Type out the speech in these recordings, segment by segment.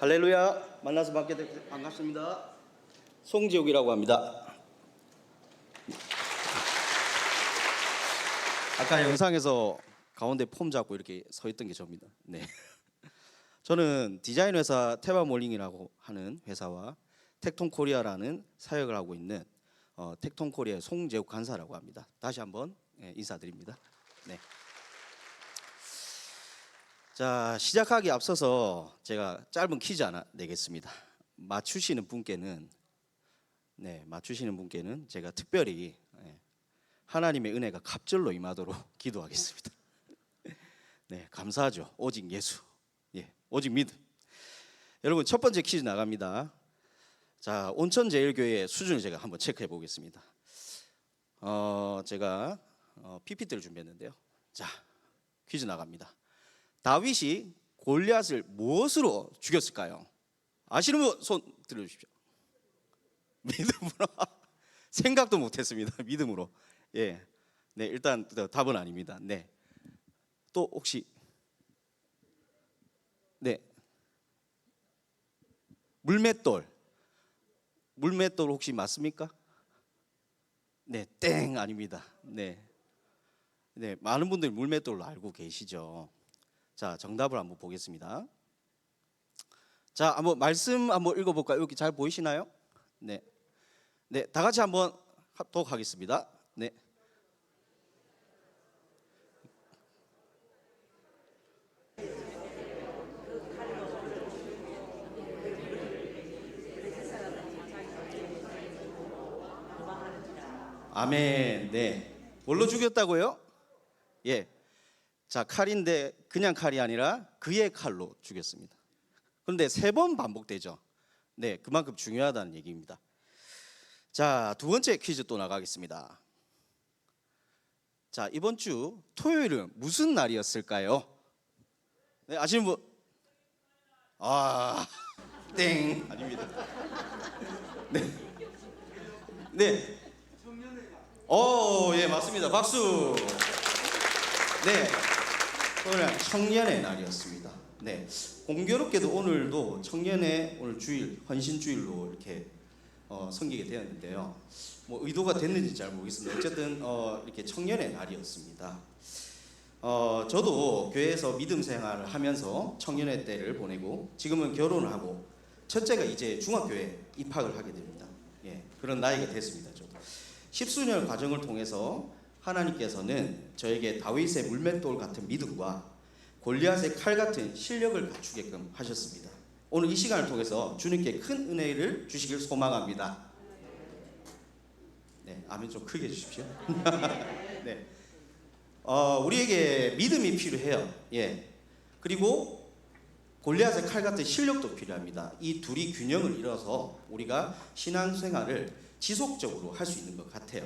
할렐루야. 만나서 뵙게 돼서 반갑습니다. 송지욱이라고 합니다. 아까 영상에서 가운데 폼 잡고 이렇게 서 있던 게 저입니다. 네. 저는 디자인 회사 테마몰링이라고 하는 회사와 텍톤코리아라는 사역을 하고 있는 텍톤코리아의 송재욱 간사라고 합니다. 다시 한번 인사드립니다. 네. 자, 시작하기 앞서서 제가 짧은 퀴즈 하나 내겠습니다. 맞추시는 분께는 제가 특별히 하나님의 은혜가 갑절로 임하도록 기도하겠습니다. 네, 감사하죠. 오직 예수, 오직 믿음. 여러분, 첫 번째 퀴즈 나갑니다. 자, 온천제일교회 수준을 제가 한번 체크해 보겠습니다. 제가 PPT를 준비했는데요. 자, 퀴즈 나갑니다. 다윗이 골리앗을 무엇으로 죽였을까요? 아시는 분 손 들어주십시오. 믿음으로. 생각도 못했습니다. 믿음으로. 네, 일단 답은 아닙니다. 네, 또 혹시 물맷돌 혹시 맞습니까? 네, 땡 아닙니다. 네, 많은 분들이 물맷돌로 알고 계시죠. 자, 정답을 한번 보겠습니다. 자, 한번 말씀 한번 읽어볼까요? 여기 잘 보이시나요? 네, 다 같이 한번 하도록 하겠습니다. 네. 아멘. 네. 뭘로 죽였다고요? 예. 자, 칼인데 그냥 칼이 아니라 그의 칼로 죽였습니다. 그런데 3번 반복되죠. 네, 그만큼 중요하다는 얘기입니다. 자, 두 번째 퀴즈 또 나가겠습니다. 자, 이번 주 토요일은 무슨 날이었을까요? 네, 아시는 분? 땡 아닙니다. 네. 예, 맞습니다. 박수. 네, 오늘 청년의 날이었습니다. 네, 공교롭게도 오늘도 청년의 오늘 주일, 헌신주일로 이렇게 섬기게 되었는데요. 뭐 의도가 됐는지 잘 모르겠습니다. 어쨌든 이렇게 청년의 날이었습니다. 저도 교회에서 믿음 생활을 하면서 청년의 때를 보내고 지금은 결혼을 하고 첫째가 이제 중학교에 입학을 하게 됩니다. 예, 그런 나이가 됐습니다. 저도 10수년 과정을 통해서 하나님께서는 저에게 다윗의 물맷돌 같은 믿음과 골리앗의 칼 같은 실력을 갖추게끔 하셨습니다. 오늘 이 시간을 통해서 주님께 큰 은혜를 주시길 소망합니다. 네, 아멘 좀 크게 해주십시오. 네, 우리에게 믿음이 필요해요. 예, 그리고 골리앗의 칼 같은 실력도 필요합니다. 이 둘이 균형을 이뤄서 우리가 신앙생활을 지속적으로 할 수 있는 것 같아요.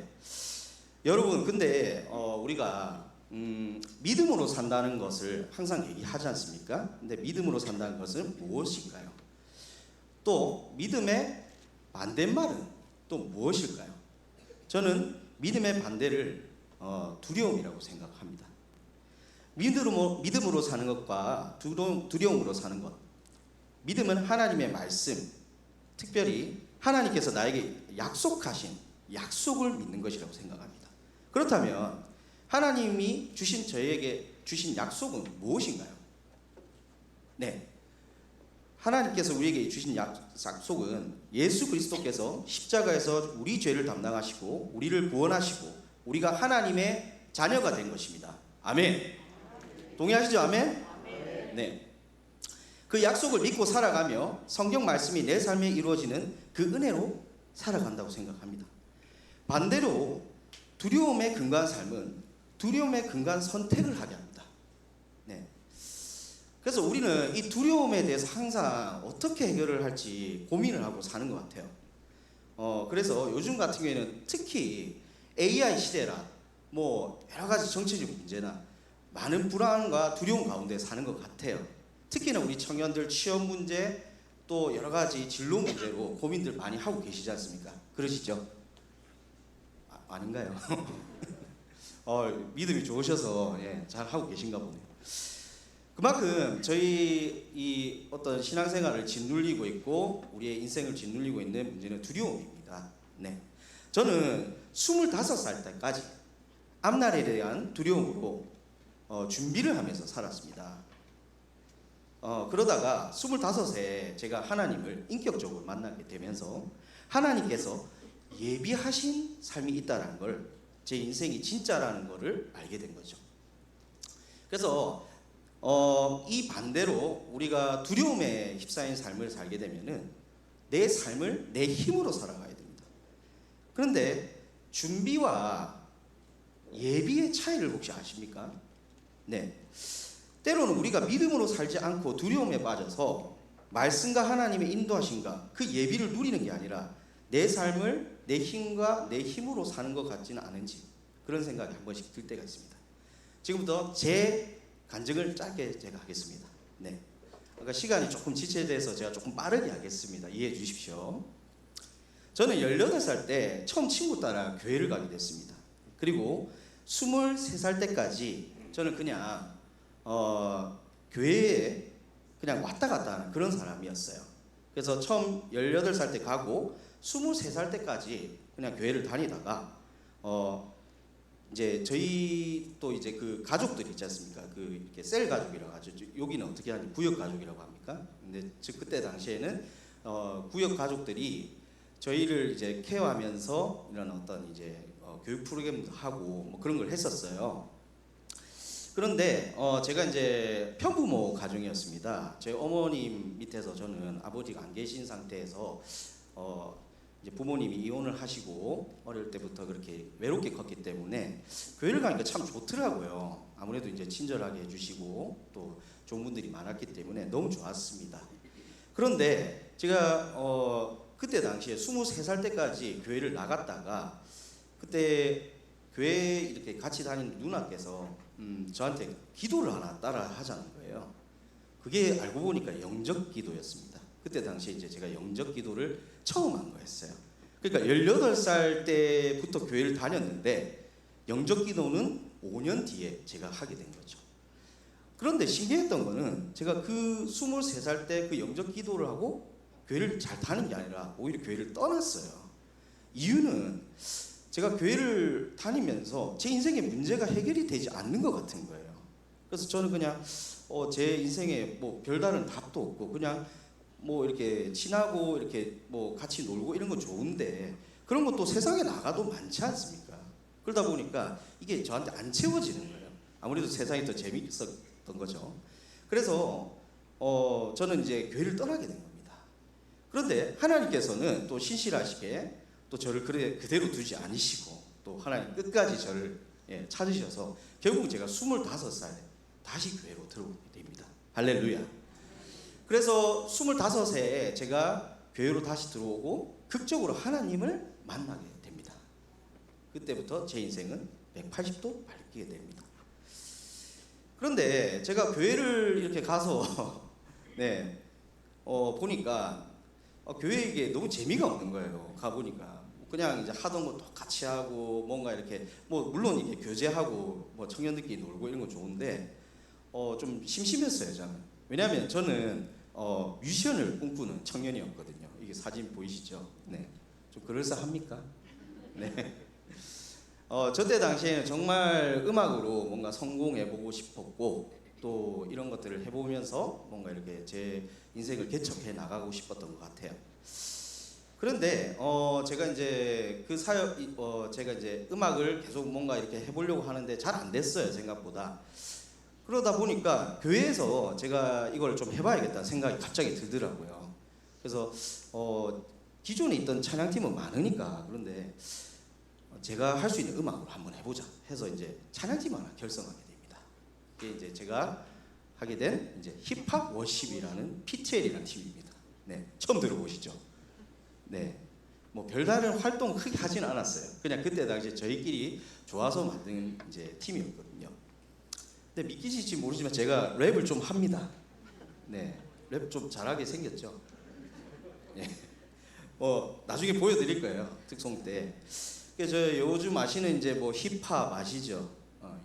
여러분, 근데 우리가 믿음으로 산다는 것을 항상 얘기하지 않습니까? 근데 믿음으로 산다는 것은 무엇일까요? 또 믿음의 반대말은 또 무엇일까요? 저는 믿음의 반대를 두려움이라고 생각합니다. 믿음으로 사는 것과 두려움으로 사는 것. 믿음은 하나님의 말씀, 특별히 하나님께서 나에게 약속하신 약속을 믿는 것이라고 생각합니다. 그렇다면 하나님이 저에게 주신 약속은 무엇인가요? 네, 하나님께서 우리에게 주신 약속은 예수 그리스도께서 십자가에서 우리 죄를 담당하시고 우리를 구원하시고 우리가 하나님의 자녀가 된 것입니다. 아멘. 동의하시죠? 아멘. 네, 그 약속을 믿고 살아가며 성경 말씀이 내 삶에 이루어지는 그 은혜로 살아간다고 생각합니다. 반대로 두려움에 근거한 삶은 두려움에 근거한 선택을 하게 합니다. 네. 그래서 우리는 이 두려움에 대해서 항상 어떻게 해결을 할지 고민을 하고 사는 것 같아요. 그래서 요즘 같은 경우에는 특히 AI 시대라 뭐 여러 가지 정치적 문제나 많은 불안과 두려움 가운데 사는 것 같아요. 특히나 우리 청년들 취업 문제 또 여러 가지 진로 문제로 고민들 많이 하고 계시지 않습니까? 그러시죠? 아닌가요? 믿음이 좋으셔서 잘 하고 계신가 보네요. 그만큼 저희 이 어떤 신앙생활을 짓눌리고 있고 우리의 인생을 짓눌리고 있는 문제는 두려움입니다. 네. 저는 25살 때까지 앞날에 대한 두려움으로 준비를 하면서 살았습니다. 그러다가 25세 제가 하나님을 인격적으로 만나게 되면서 하나님께서 예비하신 삶이 있다는 걸, 제 인생이 진짜라는 것을 알게 된 거죠. 그래서 이 반대로 우리가 두려움에 휩싸인 삶을 살게 되면은 내 삶을 내 힘으로 살아가야 됩니다. 그런데 준비와 예비의 차이를 혹시 아십니까? 네. 때로는 우리가 믿음으로 살지 않고 두려움에 빠져서 말씀과 하나님의 인도하심과 그 예비를 누리는 게 아니라 내 삶을 내 힘과 내 힘으로 사는 것 같지는 않은지 그런 생각이 한 번씩 들 때가 있습니다. 지금부터 제 간증을 짧게 제가 하겠습니다. 네. 그러니까 시간이 조금 지체돼서 제가 조금 빠르게 하겠습니다. 이해해 주십시오. 저는 18살 때 처음 친구 따라 교회를 가게 됐습니다. 그리고 23살 때까지 저는 그냥 교회에 그냥 왔다 갔다 하는 그런 사람이었어요. 그래서 처음 18살 때 가고 23살 때까지 그냥 교회를 다니다가 이제 저희 또 이제 그 가족들이 있지 않습니까? 그 이렇게 셀 가족이라고 하죠. 여기는 어떻게 하니 구역 가족이라고 합니까? 근데 즉 그때 당시에는 구역 가족들이 저희를 이제 케어하면서 이런 어떤 이제 교육 프로그램도 하고 뭐 그런 걸 했었어요. 그런데 제가 이제 편부모 가정이었습니다. 제 어머님 밑에서 저는 아버지가 안 계신 상태에서 이제 부모님이 이혼을 하시고 어릴 때부터 그렇게 외롭게 컸기 때문에 교회를 가니까 참 좋더라고요. 아무래도 이제 친절하게 해주시고 또 좋은 분들이 많았기 때문에 너무 좋았습니다. 그런데 제가 그때 당시에 23살 때까지 교회를 나갔다가 그때 교회 이렇게 같이 다니는 누나께서 저한테 기도를 하나 따라 하자는 거예요. 그게 알고 보니까 영적 기도였습니다. 그때 당시에 이제 제가 영적 기도를 처음 한 거였어요. 그러니까 18살 때부터 교회를 다녔는데 영적 기도는 5년 뒤에 제가 하게 된 거죠. 그런데 신기했던 거는 제가 그 23살 때 그 영적 기도를 하고 교회를 잘 다닌 게 아니라 오히려 교회를 떠났어요. 이유는 제가 교회를 다니면서 제 인생의 문제가 해결이 되지 않는 것 같은 거예요. 그래서 저는 그냥 제 인생에 뭐 별다른 답도 없고 그냥 뭐 이렇게 친하고 이렇게 뭐 같이 놀고 이런 건 좋은데 그런 것도 세상에 나가도 많지 않습니까? 그러다 보니까 이게 저한테 안 채워지는 거예요. 아무래도 세상이 더 재미있었던 거죠. 그래서 저는 이제 교회를 떠나게 된 겁니다. 그런데 하나님께서는 또 신실하시게 또 저를 그대로 두지 않으시고 또 하나님 끝까지 저를 찾으셔서 결국 제가 25살에 다시 교회로 들어오게 됩니다. 할렐루야. 그래서 25세에 제가 교회로 다시 들어오고 극적으로 하나님을 만나게 됩니다. 그때부터 제 인생은 180도 바뀌게 됩니다. 그런데 제가 교회를 이렇게 가서 보니까 교회에 이게 너무 재미가 없는 거예요. 가보니까 그냥 이제 하던 거 똑같이 하고 뭔가 이렇게 뭐 물론 이게 교제하고 뭐 청년들끼리 놀고 이런 건 좋은데 좀 심심했어요. 저는. 왜냐하면 저는 뮤지션을 꿈꾸는 청년이었거든요. 이게 사진 보이시죠? 네, 좀 그럴싸합니까? 네. 저 때 당시에는 정말 음악으로 뭔가 성공해보고 싶었고 또 이런 것들을 해보면서 뭔가 이렇게 제 인생을 개척해 나가고 싶었던 것 같아요. 그런데 제가 이제 그 제가 이제 음악을 계속 뭔가 이렇게 해보려고 하는데 잘 안 됐어요, 생각보다. 그러다 보니까 교회에서 제가 이걸 좀 해봐야겠다는 생각이 갑자기 들더라고요. 그래서 기존에 있던 찬양팀은 많으니까 그런데 제가 할 수 있는 음악으로 한번 해보자 해서 이제 찬양팀 하나 결성하게 됩니다. 이게 이제 제가 하게 된 이제 힙합 워십이라는 PTL이라는 팀입니다. 네, 처음 들어보시죠? 네, 뭐 별다른 활동 크게 하지는 않았어요. 그냥 그때 당시에 저희끼리 좋아서 만든 이제 팀이었거든요. 근데 믿기실지 모르지만 제가 랩을 좀 합니다. 네, 랩 좀 잘하게 생겼죠. 네. 나중에 보여드릴 거예요. 특송 때. 그래서 요즘 아시는 이제 뭐 힙합 아시죠?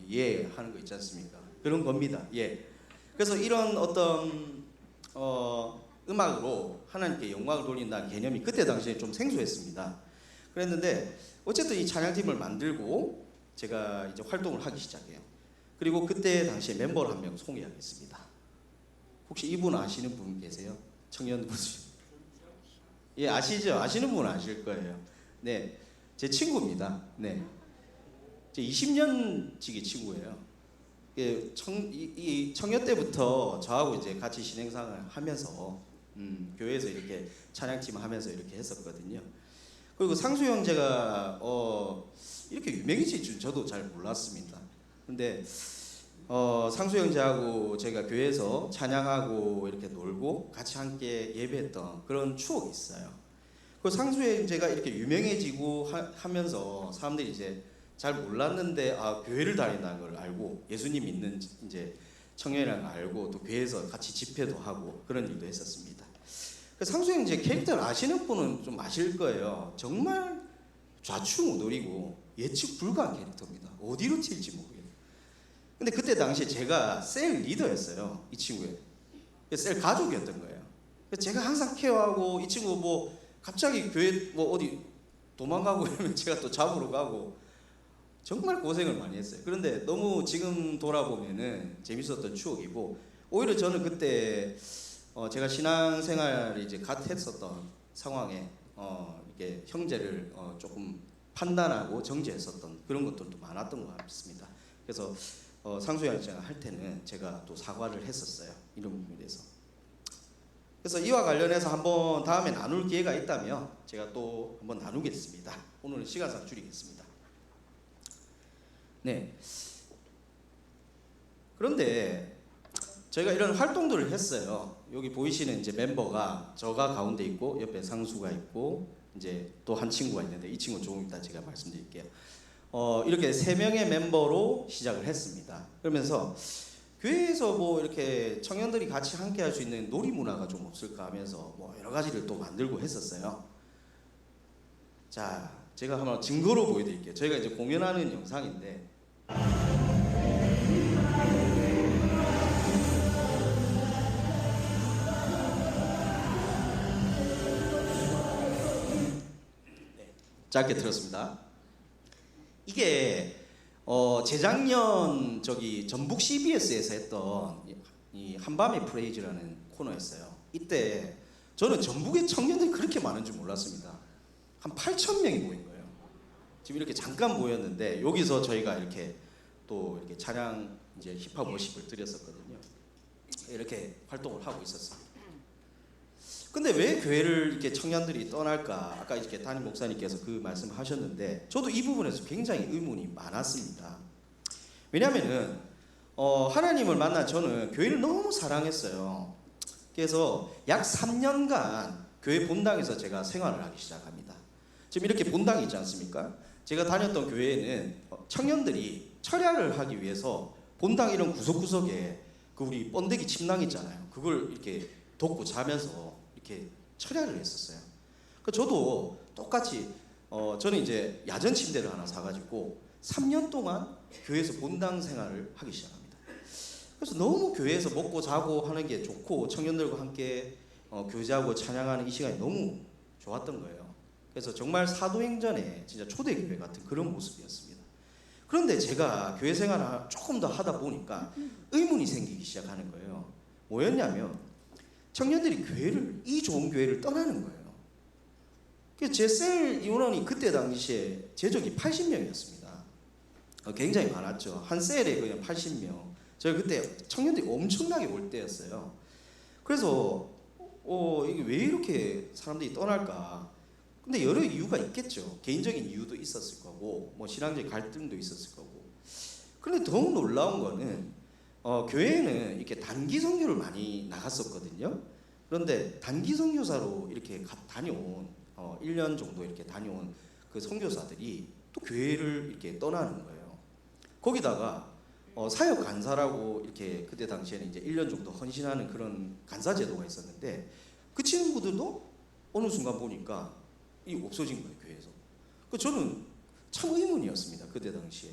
예 하는 거 있지 않습니까? 그런 겁니다. 예. 그래서 이런 어떤 음악으로 하나님께 영광을 돌린다는 개념이 그때 당시에 좀 생소했습니다. 그랬는데 어쨌든 이 찬양팀을 만들고 제가 이제 활동을 하기 시작해요. 그리고 그때 당시에 멤버를 한 명 소개하겠습니다. 혹시 이분 아시는 분 계세요? 청년분. 예, 아시죠? 아시는 분은 아실 거예요. 네, 제 친구입니다. 네, 제 20년 지기 친구예요. 예, 이 청년 때부터 저하고 이제 같이 신행상을 하면서 교회에서 이렇게 찬양팀 하면서 이렇게 했었거든요. 그리고 상수 형제가 이렇게 유명해질 줄 저도 잘 몰랐습니다. 근데 상수 형제하고 제가 교회에서 찬양하고 이렇게 놀고 같이 함께 예배했던 그런 추억이 있어요. 그 상수 형제가 이렇게 유명해지고 하면서 사람들이 이제 잘 몰랐는데 교회를 다닌다는 걸 알고 예수님 믿는 이제 청년이라는 걸 알고 또 교회에서 같이 집회도 하고 그런 일도 했었습니다. 상수 형제 캐릭터를 아시는 분은 좀 아실 거예요. 정말 좌충우돌이고 예측 불가한 캐릭터입니다. 어디로 튈지 모르겠어요. 근데 그때 당시에 제가 셀 리더였어요. 이 친구의 셀 가족이었던 거예요. 제가 항상 케어하고 이 친구 뭐 갑자기 교회 뭐 어디 도망가고 이러면 제가 또 잡으러 가고 정말 고생을 많이 했어요. 그런데 너무 지금 돌아보면은 재밌었던 추억이고 오히려 저는 그때 제가 신앙생활을 이제 갓 했었던 상황에 이게 형제를 조금 판단하고 정죄했었던 그런 것들도 많았던 것 같습니다. 그래서 상수 형제가 할 때는 제가 또 사과를 했었어요. 이런 부분에 대해서. 그래서 이와 관련해서 한번 다음에 나눌 기회가 있다면 제가 또 한번 나누겠습니다. 오늘은 시간상 줄이겠습니다. 네. 그런데 저희가 이런 활동들을 했어요. 여기 보이시는 이제 멤버가 저가 가운데 있고 옆에 상수가 있고 이제 또 한 친구가 있는데 이 친구 조금 이따 제가 말씀드릴게요. 이렇게 3명의 멤버로 시작을 했습니다. 그러면서 교회에서 뭐 이렇게 청년들이 같이 함께 할 수 있는 놀이 문화가 좀 없을까 하면서 뭐 여러 가지를 또 만들고 했었어요. 자, 제가 한번 증거로 보여드릴게요. 저희가 이제 공연하는 영상인데 짧게 들었습니다. 이게 재작년 저기 전북 CBS에서 했던 이 한밤의 프레이즈라는 코너였어요. 이때 저는 전북의 청년들이 그렇게 많은 줄 몰랐습니다. 한 8,000명이 모인 거예요. 지금 이렇게 잠깐 모였는데 여기서 저희가 이렇게 또 이렇게 찬양 이제 힙합 워십을 드렸었거든요. 이렇게 활동을 하고 있었습니다. 근데 왜 교회를 이렇게 청년들이 떠날까? 아까 이렇게 담임 목사님께서 그 말씀하셨는데 저도 이 부분에서 굉장히 의문이 많았습니다. 왜냐하면은 하나님을 만난 저는 교회를 너무 사랑했어요. 그래서 약 3년간 교회 본당에서 제가 생활을 하기 시작합니다. 지금 이렇게 본당이 있지 않습니까? 제가 다녔던 교회에는 청년들이 철야를 하기 위해서 본당 이런 구석구석에 그 우리 번데기 침낭 있잖아요. 그걸 이렇게 덮고 자면서 이렇게 철야를 했었어요. 저도 똑같이 저는 이제 야전 침대를 하나 사가지고 3년 동안 교회에서 본당 생활을 하기 시작합니다. 그래서 너무 교회에서 먹고 자고 하는 게 좋고 청년들과 함께 교제하고 찬양하는 이 시간이 너무 좋았던 거예요. 그래서 정말 사도행전의 진짜 초대교회 같은 그런 모습이었습니다. 그런데 제가 교회 생활을 조금 더 하다 보니까 의문이 생기기 시작하는 거예요. 뭐였냐면 청년들이 이 좋은 교회를 떠나는 거예요. 그래서 제 셀 인원이 그때 당시에 제적이 80명이었습니다. 굉장히 많았죠. 한 셀에 그냥 80명. 제가 그때 청년들이 엄청나게 올 때였어요. 그래서 이게 왜 이렇게 사람들이 떠날까? 근데 여러 이유가 있겠죠. 개인적인 이유도 있었을 거고, 뭐 신앙적인 갈등도 있었을 거고. 그런데 더욱 놀라운 거는 교회에는 이렇게 단기 선교를 많이 나갔었거든요. 그런데 단기 선교사로 이렇게 다녀온 1년 정도 이렇게 다녀온 그 선교사들이 또 교회를 이렇게 떠나는 거예요. 거기다가 사역 간사라고 이렇게 그때 당시에는 이제 1년 정도 헌신하는 그런 간사 제도가 있었는데 그 친구들도 어느 순간 보니까 이 없어진 거예요, 교회에서. 저는 참 의문이었습니다, 그때 당시에.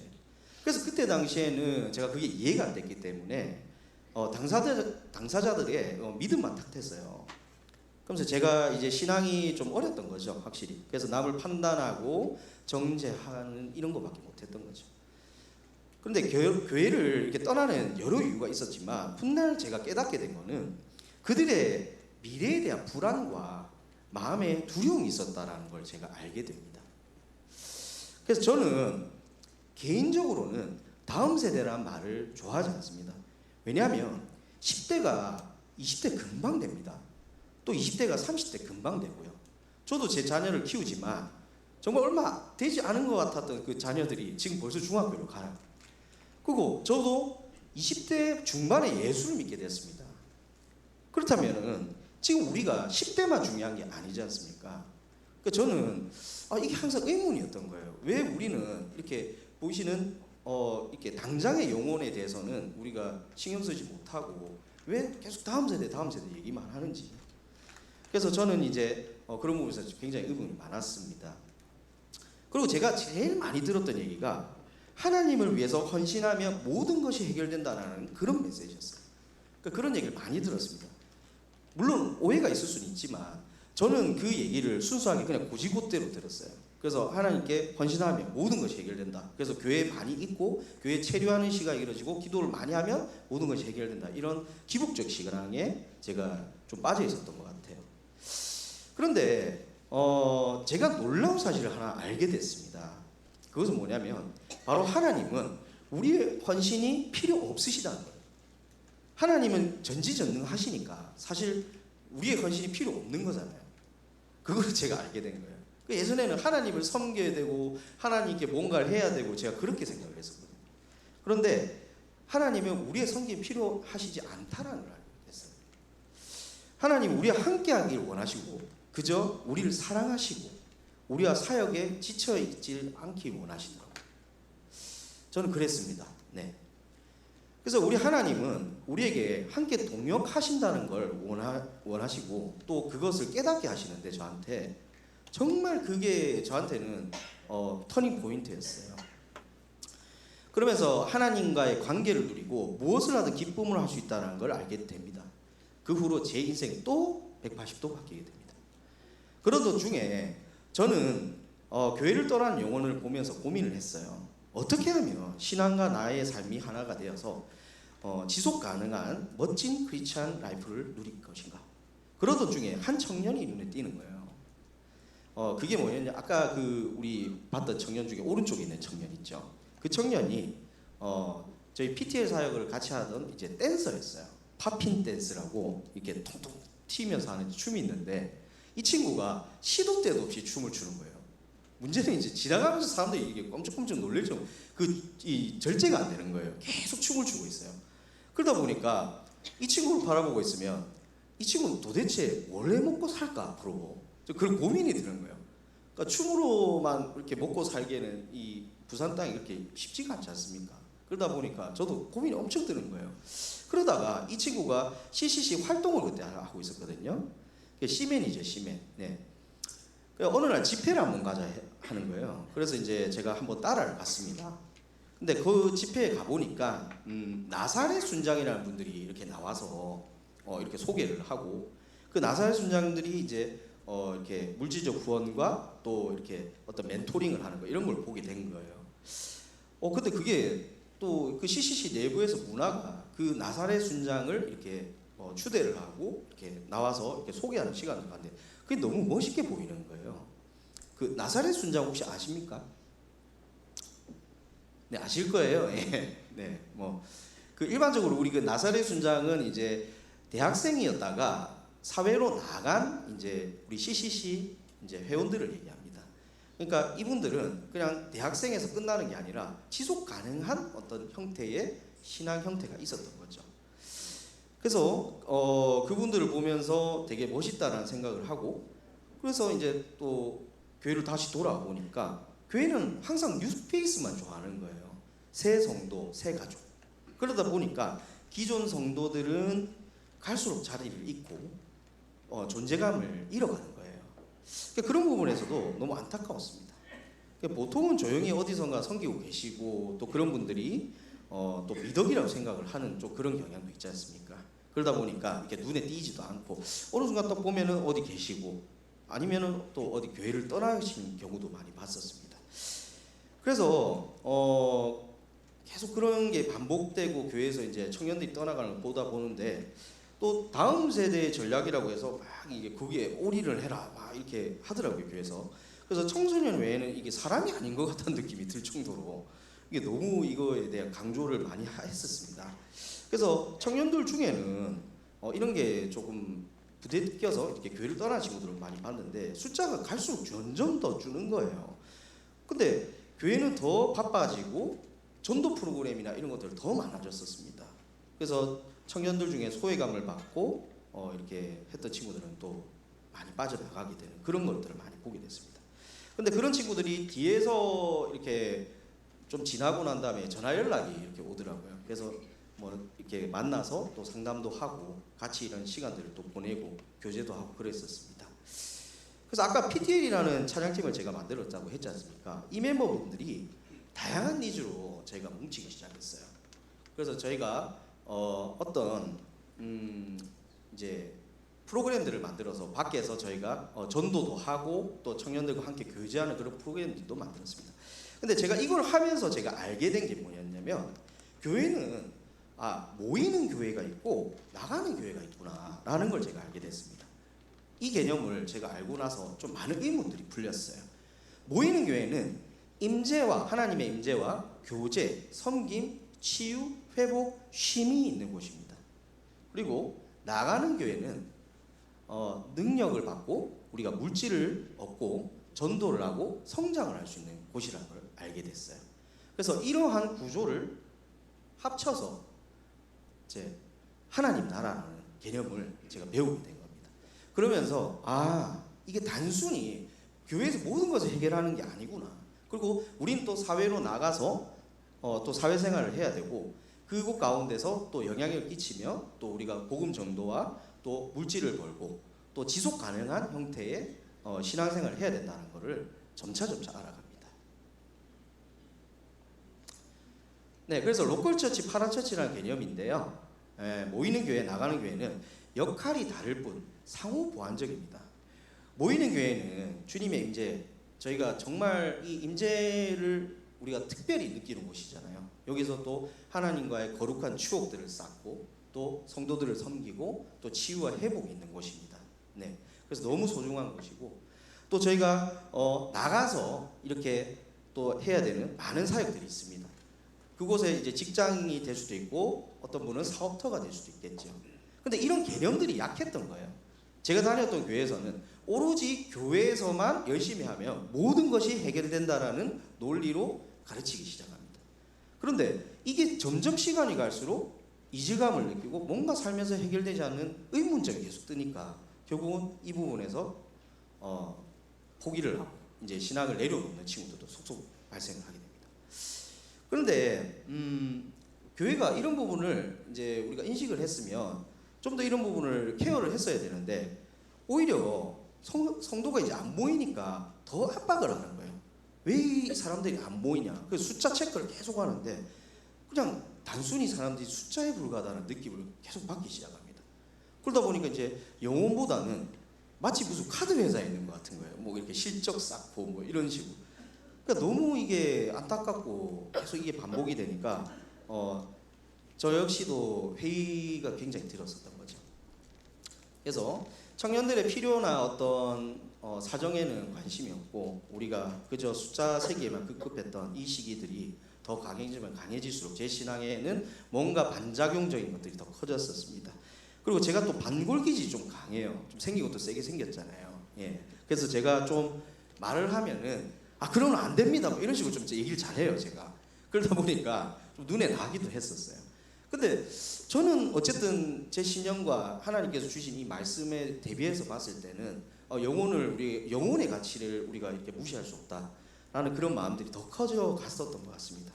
그래서 그때 당시에는 제가 그게 이해가 안 됐기 때문에 당사자들의 믿음만 탁했어요. 그러면서 제가 이제 신앙이 좀 어렸던 거죠, 확실히. 그래서 남을 판단하고 정죄하는 이런 거밖에 못했던 거죠. 그런데 교회를 이렇게 떠나는 여러 이유가 있었지만 훗날 제가 깨닫게 된 거는 그들의 미래에 대한 불안과 마음의 두려움이 있었다라는 걸 제가 알게 됩니다. 그래서 저는 개인적으로는 다음 세대란 말을 좋아하지 않습니다. 왜냐하면 10대가 20대 금방 됩니다. 또 20대가 30대 금방 되고요. 저도 제 자녀를 키우지만 정말 얼마 되지 않은 것 같았던 그 자녀들이 지금 벌써 중학교로 가요. 그리고 저도 20대 중반에 예수를 믿게 됐습니다. 그렇다면은 지금 우리가 10대만 중요한 게 아니지 않습니까? 그러니까 저는 이게 항상 의문이었던 거예요. 왜 우리는 이렇게 보시는 이렇게 당장의 영혼에 대해서는 우리가 신경 쓰지 못하고 왜 계속 다음 세대 얘기만 하는지. 그래서 저는 이제 그런 부분에서 굉장히 의문이 많았습니다. 그리고 제가 제일 많이 들었던 얘기가 하나님을 위해서 헌신하면 모든 것이 해결된다는 그런 메시지였어요. 그러니까 그런 얘기를 많이 들었습니다. 물론 오해가 있을 수는 있지만 저는 그 얘기를 순수하게 그냥 고지고대로 들었어요. 그래서 하나님께 헌신하면 모든 것이 해결된다. 그래서 교회에 많이 있고 교회에 체류하는 시간이 이루어지고 기도를 많이 하면 모든 것이 해결된다. 이런 기복적 시간에 제가 좀 빠져 있었던 것 같아요. 그런데 제가 놀라운 사실을 하나 알게 됐습니다. 그것은 뭐냐면 바로 하나님은 우리의 헌신이 필요 없으시다는 거예요. 하나님은 전지전능하시니까 사실 우리의 헌신이 필요 없는 거잖아요. 그걸 제가 알게 된 거예요. 예전에는 하나님을 섬겨야 되고 하나님께 뭔가를 해야 되고 제가 그렇게 생각을 했었거든요. 그런데 하나님은 우리의 섬김이 필요하시지 않다라는 걸 알게 됐어요. 하나님은 우리와 함께하길 원하시고 그저 우리를 사랑하시고 우리와 사역에 지쳐있지 않길 원하시더라고요. 저는 그랬습니다. 네. 그래서 우리 하나님은 우리에게 함께 동역하신다는 걸 원하시고 또 그것을 깨닫게 하시는데 저한테 정말 그게 저한테는 터닝 포인트였어요. 그러면서 하나님과의 관계를 누리고 무엇을 하든 기쁨을 할 수 있다는 걸 알게 됩니다. 그 후로 제 인생이 또 180도 바뀌게 됩니다. 그런 도중에 저는 교회를 떠나는 영혼을 보면서 고민을 했어요. 어떻게 하면 신앙과 나의 삶이 하나가 되어서 지속 가능한 멋진 크리스찬 라이프를 누릴 것인가. 그런 도중에 한 청년이 눈에 띄는 거예요. 그게 뭐냐면 아까 우리 봤던 청년 중에 오른쪽에 있는 청년 있죠. 그 청년이 저희 PTL 사역을 같이 하던 이제 댄서였어요. 팝핀 댄스라고 이렇게 통통 튀면서 하는 춤이 있는데 이 친구가 시도 때도 없이 춤을 추는 거예요. 문제는 이제 지나가면서 사람들이 이게 깜짝깜짝 놀랄 정도 이 절제가 안 되는 거예요. 계속 춤을 추고 있어요. 그러다 보니까 이 친구를 바라보고 있으면 이 친구는 도대체 뭘 해 먹고 살까 앞으로 그런 고민이 드는 거예요. 그러니까 춤으로만 이렇게 먹고 살기에는 이 부산 땅이 그렇게 쉽지가 않지 않습니까? 그러다 보니까 저도 고민이 엄청 드는 거예요. 그러다가 이 친구가 CCC 활동을 그때 하고 있었거든요. 시맨이죠, 시맨. 네. 어느 날 집회를 한번 가자 하는 거예요. 그래서 이제 제가 한번 따라를 갔습니다. 근데 그 집회에 가보니까 나사렛 순장이라는 분들이 이렇게 나와서 이렇게 소개를 하고 그 나사렛 순장들이 이제 이렇게 물질적 후원과 또 이렇게 어떤 멘토링을 하는 거 이런 걸 보게 된 거예요. 근데 그게 또 그 CCC 내부에서 문화가 그 나사렛 순장을 이렇게 추대를 하고 이렇게 나와서 이렇게 소개하는 시간을 갖는데 그게 너무 멋있게 보이는 거예요. 그 나사렛 순장 혹시 아십니까? 네, 아실 거예요. 예. 네, 그 일반적으로 우리 그 나사렛 순장은 이제 대학생이었다가 사회로 나간 이제 우리 CCC 이제 회원들을 얘기합니다. 그러니까 이분들은 그냥 대학생에서 끝나는 게 아니라 지속 가능한 어떤 형태의 신앙 형태가 있었던 거죠. 그래서 그분들을 보면서 되게 멋있다라는 생각을 하고 그래서 이제 또 교회를 다시 돌아보니까 교회는 항상 뉴스페이스만 좋아하는 거예요. 새 성도, 새 가족. 그러다 보니까 기존 성도들은 갈수록 자리를 잃고 존재감을 잃어가는 거예요. 그러니까 그런 부분에서도 너무 안타까웠습니다. 그러니까 보통은 조용히 어디선가 섬기고 계시고 또 그런 분들이 또 미덕이라고 생각을 하는 좀 그런 경향도 있지 않습니까? 그러다 보니까 이렇게 눈에 띄지도 않고 어느 순간 딱 보면은 어디 계시고 아니면은 또 어디 교회를 떠나신 경우도 많이 봤었습니다. 그래서 계속 그런 게 반복되고 교회에서 이제 청년들이 떠나가는 걸 보다 보는데 또 다음 세대의 전략이라고 해서 막 이게 거기에 올인을 해라 막 이렇게 하더라고요 교회에서. 그래서 청소년 외에는 이게 사람이 아닌 것 같다는 느낌이 들 정도로 이게 너무 이거에 대한 강조를 많이 했었습니다. 그래서 청년들 중에는 이런 게 조금 부대껴서 이렇게 교회를 떠난 친구들을 많이 봤는데 숫자가 갈수록 점점 더 주는 거예요. 근데 교회는 더 바빠지고 전도 프로그램이나 이런 것들 더 많아졌었습니다. 그래서 청년들 중에 소외감을 받고 이렇게 했던 친구들은 또 많이 빠져나가게 되는 그런 것들을 많이 보게 됐습니다. 근데 그런 친구들이 뒤에서 이렇게 좀 지나고 난 다음에 전화 연락이 이렇게 오더라고요. 그래서 뭐 이렇게 만나서 또 상담도 하고 같이 이런 시간들을 또 보내고 교제도 하고 그랬었습니다. 그래서 아까 PTL이라는 찬양팀을 제가 만들었다고 했지 않습니까? 이 멤버분들이 다양한 니즈로 저희가 뭉치기 시작했어요. 그래서 저희가 어떤 이제 프로그램들을 만들어서 밖에서 저희가 전도도 하고 또 청년들과 함께 교제하는 그런 프로그램들도 만들었습니다. 근데 제가 이걸 하면서 제가 알게 된 게 뭐였냐면 교회는 모이는 교회가 있고 나가는 교회가 있구나라는 걸 제가 알게 됐습니다. 이 개념을 제가 알고 나서 좀 많은 의문들이 풀렸어요. 모이는 교회는 임재와 하나님의 임재와 교제, 섬김, 치유, 회복, 쉼이 있는 곳입니다. 그리고 나가는 교회는 능력을 받고 우리가 물질을 얻고 전도를 하고 성장을 할 수 있는 곳이라는 걸 알게 됐어요. 그래서 이러한 구조를 합쳐서 이제 하나님 나라라는 개념을 제가 배우게 된 겁니다. 그러면서 이게 단순히 교회에서 모든 것을 해결하는 게 아니구나. 그리고 우린 또 사회로 나가서 또 사회생활을 해야 되고 그곳 가운데서 또 영향을 끼치며 또 우리가 복음 전도와 또 물질을 벌고 또 지속 가능한 형태의 신앙생활을 해야 된다는 것을 점차 알아갑니다. 네, 그래서 로컬 처치, 파란 처치라는 개념인데요. 모이는 교회, 나가는 교회는 역할이 다를 뿐 상호 보완적입니다. 모이는 교회는 주님의 임재, 저희가 정말 이 임재를 우리가 특별히 느끼는 곳이잖아요. 여기서 또 하나님과의 거룩한 추억들을 쌓고 또 성도들을 섬기고 또 치유와 회복이 있는 곳입니다. 네, 그래서 너무 소중한 곳이고 또 저희가 나가서 이렇게 또 해야 되는 많은 사역들이 있습니다. 그곳에 이제 직장인이 될 수도 있고 어떤 분은 사업터가 될 수도 있겠죠. 근데 이런 개념들이 약했던 거예요. 제가 다녔던 교회에서는 오로지 교회에서만 열심히 하면 모든 것이 해결된다라는 논리로 가르치기 시작합니다. 그런데 이게 점점 시간이 갈수록 이질감을 느끼고 뭔가 살면서 해결되지 않는 의문점이 계속 뜨니까 결국은 이 부분에서 포기를 하고 이제 신앙을 내려놓는 친구들도 속속 발생을 하게 됩니다. 그런데 교회가 이런 부분을 이제 우리가 인식을 했으면 좀 더 이런 부분을 케어를 했어야 되는데 오히려 성도가 이제 안 모이니까 더 압박을 하는 거예요. 왜 이 사람들이 안 모이냐? 그 숫자 체크를 계속 하는데 그냥 단순히 사람들이 숫자에 불과하다는 느낌을 계속 받기 시작합니다. 그러다 보니까 이제 영혼보다는 마치 무슨 카드 회사에 있는 것 같은 거예요. 뭐 이렇게 실적 쌓고 뭐 이런 식으로. 그러니까 너무 이게 안타깝고 계속 이게 반복이 되니까 저 역시도 회의가 굉장히 들었었던 거죠. 그래서 청년들의 필요나 어떤 사정에는 관심이 없고 우리가 그저 숫자 세기에만 급급했던 이 시기들이 더 강해질수록 제 신앙에는 뭔가 반작용적인 것들이 더 커졌었습니다. 그리고 제가 또 반골기질이 좀 강해요. 좀 생긴 것도 세게 생겼잖아요. 예. 그래서 제가 좀 말을 하면은 그러면 안 됩니다. 뭐 이런 식으로 좀 얘기를 잘해요, 제가. 그러다 보니까 좀 눈에 나기도 했었어요. 근데 저는 어쨌든 제 신념과 하나님께서 주신 이 말씀에 대비해서 봤을 때는 영혼의 가치를 우리가 이렇게 무시할 수 없다라는 그런 마음들이 더 커져 갔었던 것 같습니다.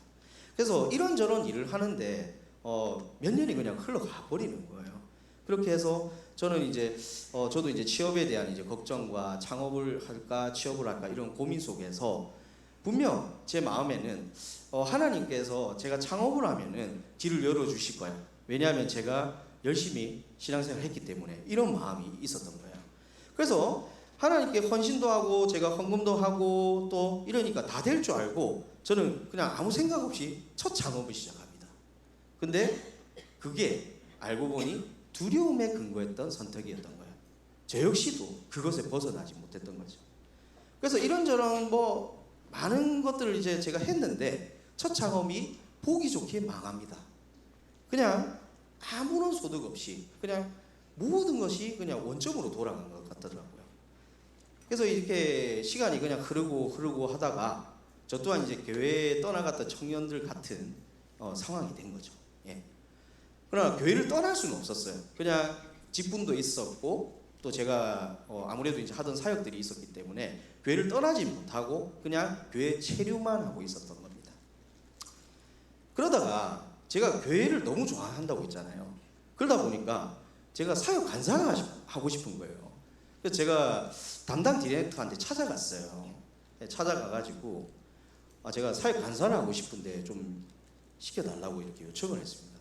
그래서 이런저런 일을 하는데 몇 년이 그냥 흘러가 버리는 거예요. 그렇게 해서 저는 이제 저도 이제 취업에 대한 이제 걱정과 창업을 할까 취업을 할까 이런 고민 속에서 분명 제 마음에는 하나님께서 제가 창업을 하면은 길을 열어주실 거야. 왜냐하면 제가 열심히 신앙생활을 했기 때문에 이런 마음이 있었던 거예요. 그래서 하나님께 헌신도 하고 제가 헌금도 하고 또 이러니까 다 될 줄 알고 저는 그냥 아무 생각 없이 첫 창업을 시작합니다. 근데 그게 알고 보니 두려움에 근거했던 선택이었던 거예요. 저 역시도 그것에 벗어나지 못했던 거죠. 그래서 이런저런 뭐 많은 것들을 이제 제가 했는데 첫 창업이 보기 좋게 망합니다. 그냥 아무런 소득 없이 그냥 모든 것이 그냥 원점으로 돌아간 것 같더라고요. 그래서 이렇게 시간이 그냥 흐르고 하다가 저 또한 이제 교회에 떠나갔던 청년들 같은 상황이 된 거죠. 예. 그러나 교회를 떠날 수는 없었어요. 그냥 직분도 있었고 또 제가 아무래도 이제 하던 사역들이 있었기 때문에 교회를 떠나지 못하고 그냥 교회 체류만 하고 있었던 겁니다. 그러다가 제가 교회를 너무 좋아한다고 했잖아요. 그러다 보니까 제가 사역 간사를 하고 싶은 거예요. 그래서 제가 담당 디렉터한테 찾아갔어요. 찾아가가지고 제가 사역 간사를 하고 싶은데 좀 시켜달라고 이렇게 요청을 했습니다.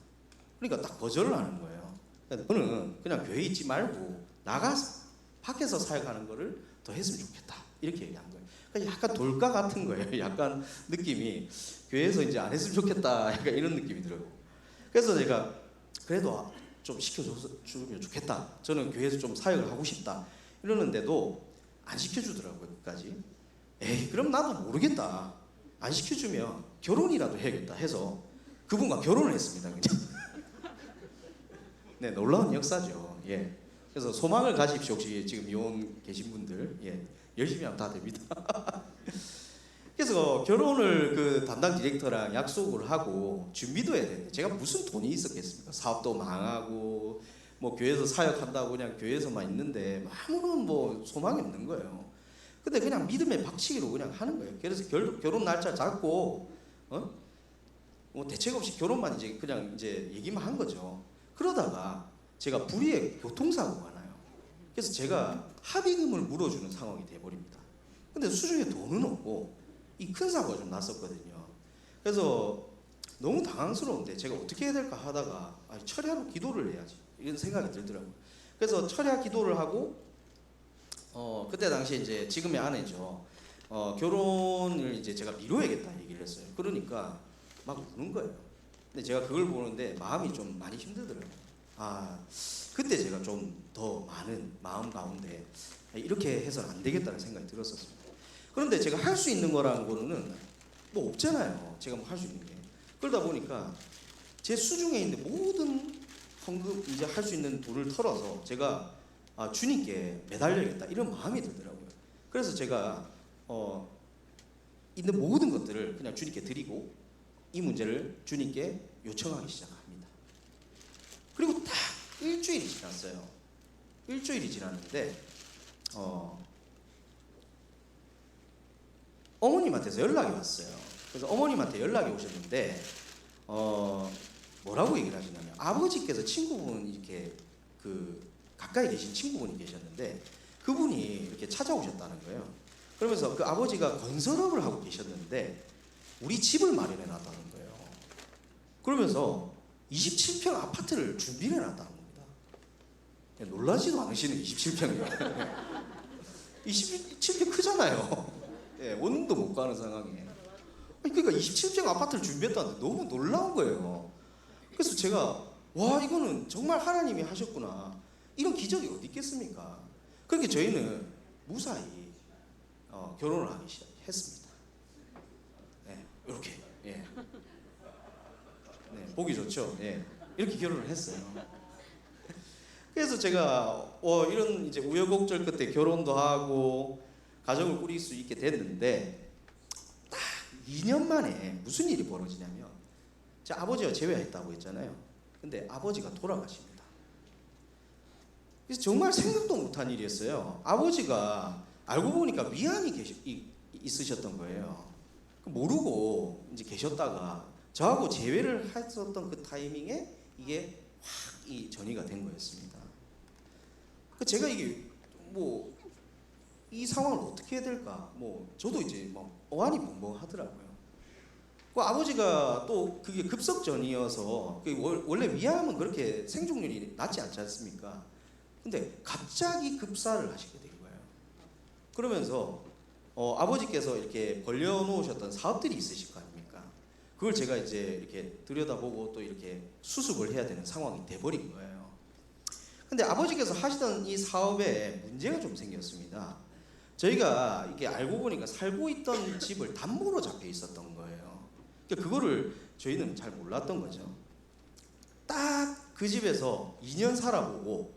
그러니까 딱 거절을 하는 거예요. 너는 그냥 교회에 있지 말고 나가서 밖에서 사역하는 거를 더 했으면 좋겠다 이렇게 얘기한 거예요. 그러니까 약간 돌가 같은 거예요. 약간 느낌이 교회에서 이제 안 했으면 좋겠다 약간 이런 느낌이 들어요. 그래서 제가 그래도 좀 시켜주면 좋겠다. 저는 교회에서 좀 사역을 하고 싶다 이러는데도 안 시켜주더라고요. 끝까지. 에이 그럼 나도 모르겠다. 안 시켜주면 결혼이라도 해야겠다 해서 그분과 결혼을 했습니다. 그냥. 네, 놀라운 역사죠. 예. 그래서 소망을 가십시오. 혹시 지금 이혼 계신 분들, 예, 열심히 하면 다 됩니다. 그래서 결혼을 그 담당 디렉터랑 약속을 하고 준비도 해야 되는데 제가 무슨 돈이 있었겠습니까? 사업도 망하고 뭐 교회에서 사역한다고 그냥 교회에서만 있는데 아무런 뭐 소망이 없는 거예요. 근데 그냥 믿음의 박치기로 그냥 하는 거예요. 그래서 결혼 날짜 잡고 뭐 대책 없이 결혼만 이제 그냥 이제 얘기만 한 거죠. 그러다가 제가 불의의 교통사고가 나요. 그래서 제가 합의금을 물어주는 상황이 돼버립니다. 근데 수중에 돈은 없고 이 큰 사고가 좀 났었거든요. 그래서 너무 당황스러운데 제가 어떻게 해야 될까 하다가 철야로 기도를 해야지 이런 생각이 들더라고요. 그래서 철야 기도를 하고 그때 당시에 이제 지금의 아내죠. 결혼을 이제 제가 미뤄야겠다 얘기를 했어요. 그러니까 막 우는 거예요. 근데 제가 그걸 보는데 마음이 좀 많이 힘들더라고요. 그때 제가 좀 더 많은 마음 가운데 이렇게 해서는 안 되겠다는 생각이 들었었습니다. 그런데 제가 할 수 있는 거라는 거는 뭐 없잖아요. 제가 뭐 할 수 있는 게. 그러다 보니까 제 수중에 있는 모든 헌금 이제 할 수 있는 돈을 털어서 제가 주님께 매달려야겠다 이런 마음이 들더라고요. 그래서 제가 있는 모든 것들을 그냥 주님께 드리고 이 문제를 주님께 요청하기 시작합니다. 그리고 딱 일주일이 지났어요. 일주일이 지났는데 어머님한테서 연락이 왔어요. 그래서 어머님한테 연락이 오셨는데 뭐라고 얘기를 하시냐면 아버지께서 친구분 이렇게 그 가까이 계신 친구분이 계셨는데 그분이 이렇게 찾아오셨다는 거예요. 그러면서 그 아버지가 건설업을 하고 계셨는데 우리 집을 마련해 놨다는 거예요. 그러면서 27평 아파트를 준비해 놨다는 겁니다. 놀라지도 않으시는 27평이요. 27평 크잖아요. 예, 원룸도 못 가는 상황에. 그러니까 27평 아파트를 준비했다는데 너무 놀라운 거예요. 그래서 제가 와 이거는 정말 하나님이 하셨구나. 이런 기적이 어디 있겠습니까? 그렇게 저희는 무사히 결혼을 하기 시작했습니다. 네, 이렇게. 예. 네, 보기 좋죠. 예, 이렇게 결혼을 했어요. 그래서 제가 이런 이제 우여곡절 끝에 결혼도 하고 가정을 꾸릴 수 있게 됐는데 딱 2년 만에 무슨 일이 벌어지냐면 제 아버지가 제외했다고 했잖아요. 근데 아버지가 돌아가십니다. 그래서 정말 생각도 못한 일이었어요. 아버지가 알고 보니까 위암이 있으셨던 거예요. 모르고 이제 계셨다가 저하고 재회를 했었던 그 타이밍에 이게 확 이 전이가 된 거였습니다. 제가 이게 뭐 이 상황을 어떻게 해야 될까? 뭐 저도 이제 뭐 어안이 벙벙하더라고요. 그 아버지가 또 그게 급석전이어서 원래 위암은 그렇게 생존율이 낮지 않지 않습니까? 근데 갑자기 급사를 하시게 된 거예요. 그러면서 아버지께서 이렇게 벌려놓으셨던 사업들이 있으실 거 아닙니까? 그걸 제가 이제 이렇게 들여다보고 또 이렇게 수습을 해야 되는 상황이 돼버린 거예요. 근데 아버지께서 하시던 이 사업에 문제가 좀 생겼습니다. 저희가 이게 알고 보니까 살고 있던 집을 담보로 잡혀 있었던 거예요. 그러니까 그거를 저희는 잘 몰랐던 거죠. 딱 그 집에서 2년 살아보고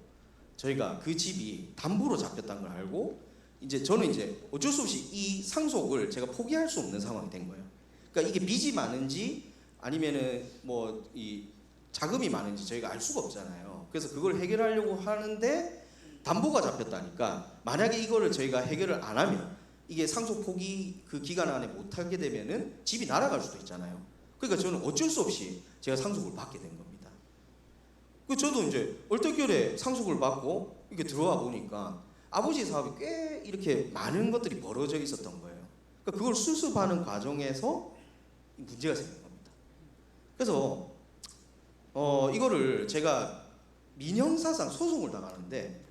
저희가 그 집이 담보로 잡혔다는 걸 알고 이제 저는 이제 어쩔 수 없이 이 상속을 제가 포기할 수 없는 상황이 된 거예요. 그러니까 이게 빚이 많은지 아니면은 뭐 이 자금이 많은지 저희가 알 수가 없잖아요. 그래서 그걸 해결하려고 하는데 담보가 잡혔다니까 만약에 이거를 저희가 해결을 안 하면 이게 상속 포기 그 기간 안에 못 하게 되면은 집이 날아갈 수도 있잖아요. 그러니까 저는 어쩔 수 없이 제가 상속을 받게 된 겁니다. 그 저도 이제 얼떨결에 상속을 받고 이렇게 들어와 보니까 아버지 사업이 꽤 이렇게 많은 것들이 벌어져 있었던 거예요. 그러니까 그걸 수습하는 과정에서 문제가 생긴 겁니다. 그래서 이거를 제가 민형사상 소송을 당하는데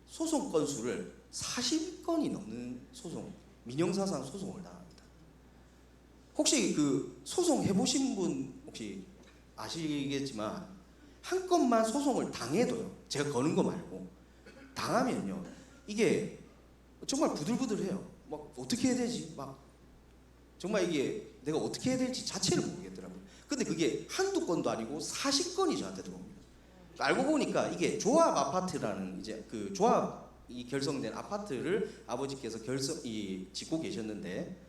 소송 건수를 40건이 넘는 민형사상 소송을 당합니다. 혹시 그 소송 해보신 분 혹시 아시겠지만 한 건만 소송을 당해도요, 제가 거는 거 말고 당하면요, 이게 정말 부들부들해요. 막 어떻게 해야 되지? 막 정말 이게 내가 어떻게 해야 될지 자체를 모르겠더라고요. 근데 그게 한두 건도 아니고 40건이 저한테 들어옵니다. 알고 보니까 이게 조합 아파트라는 이제 그 조합이 결성된 아파트를 아버지께서 짓고 계셨는데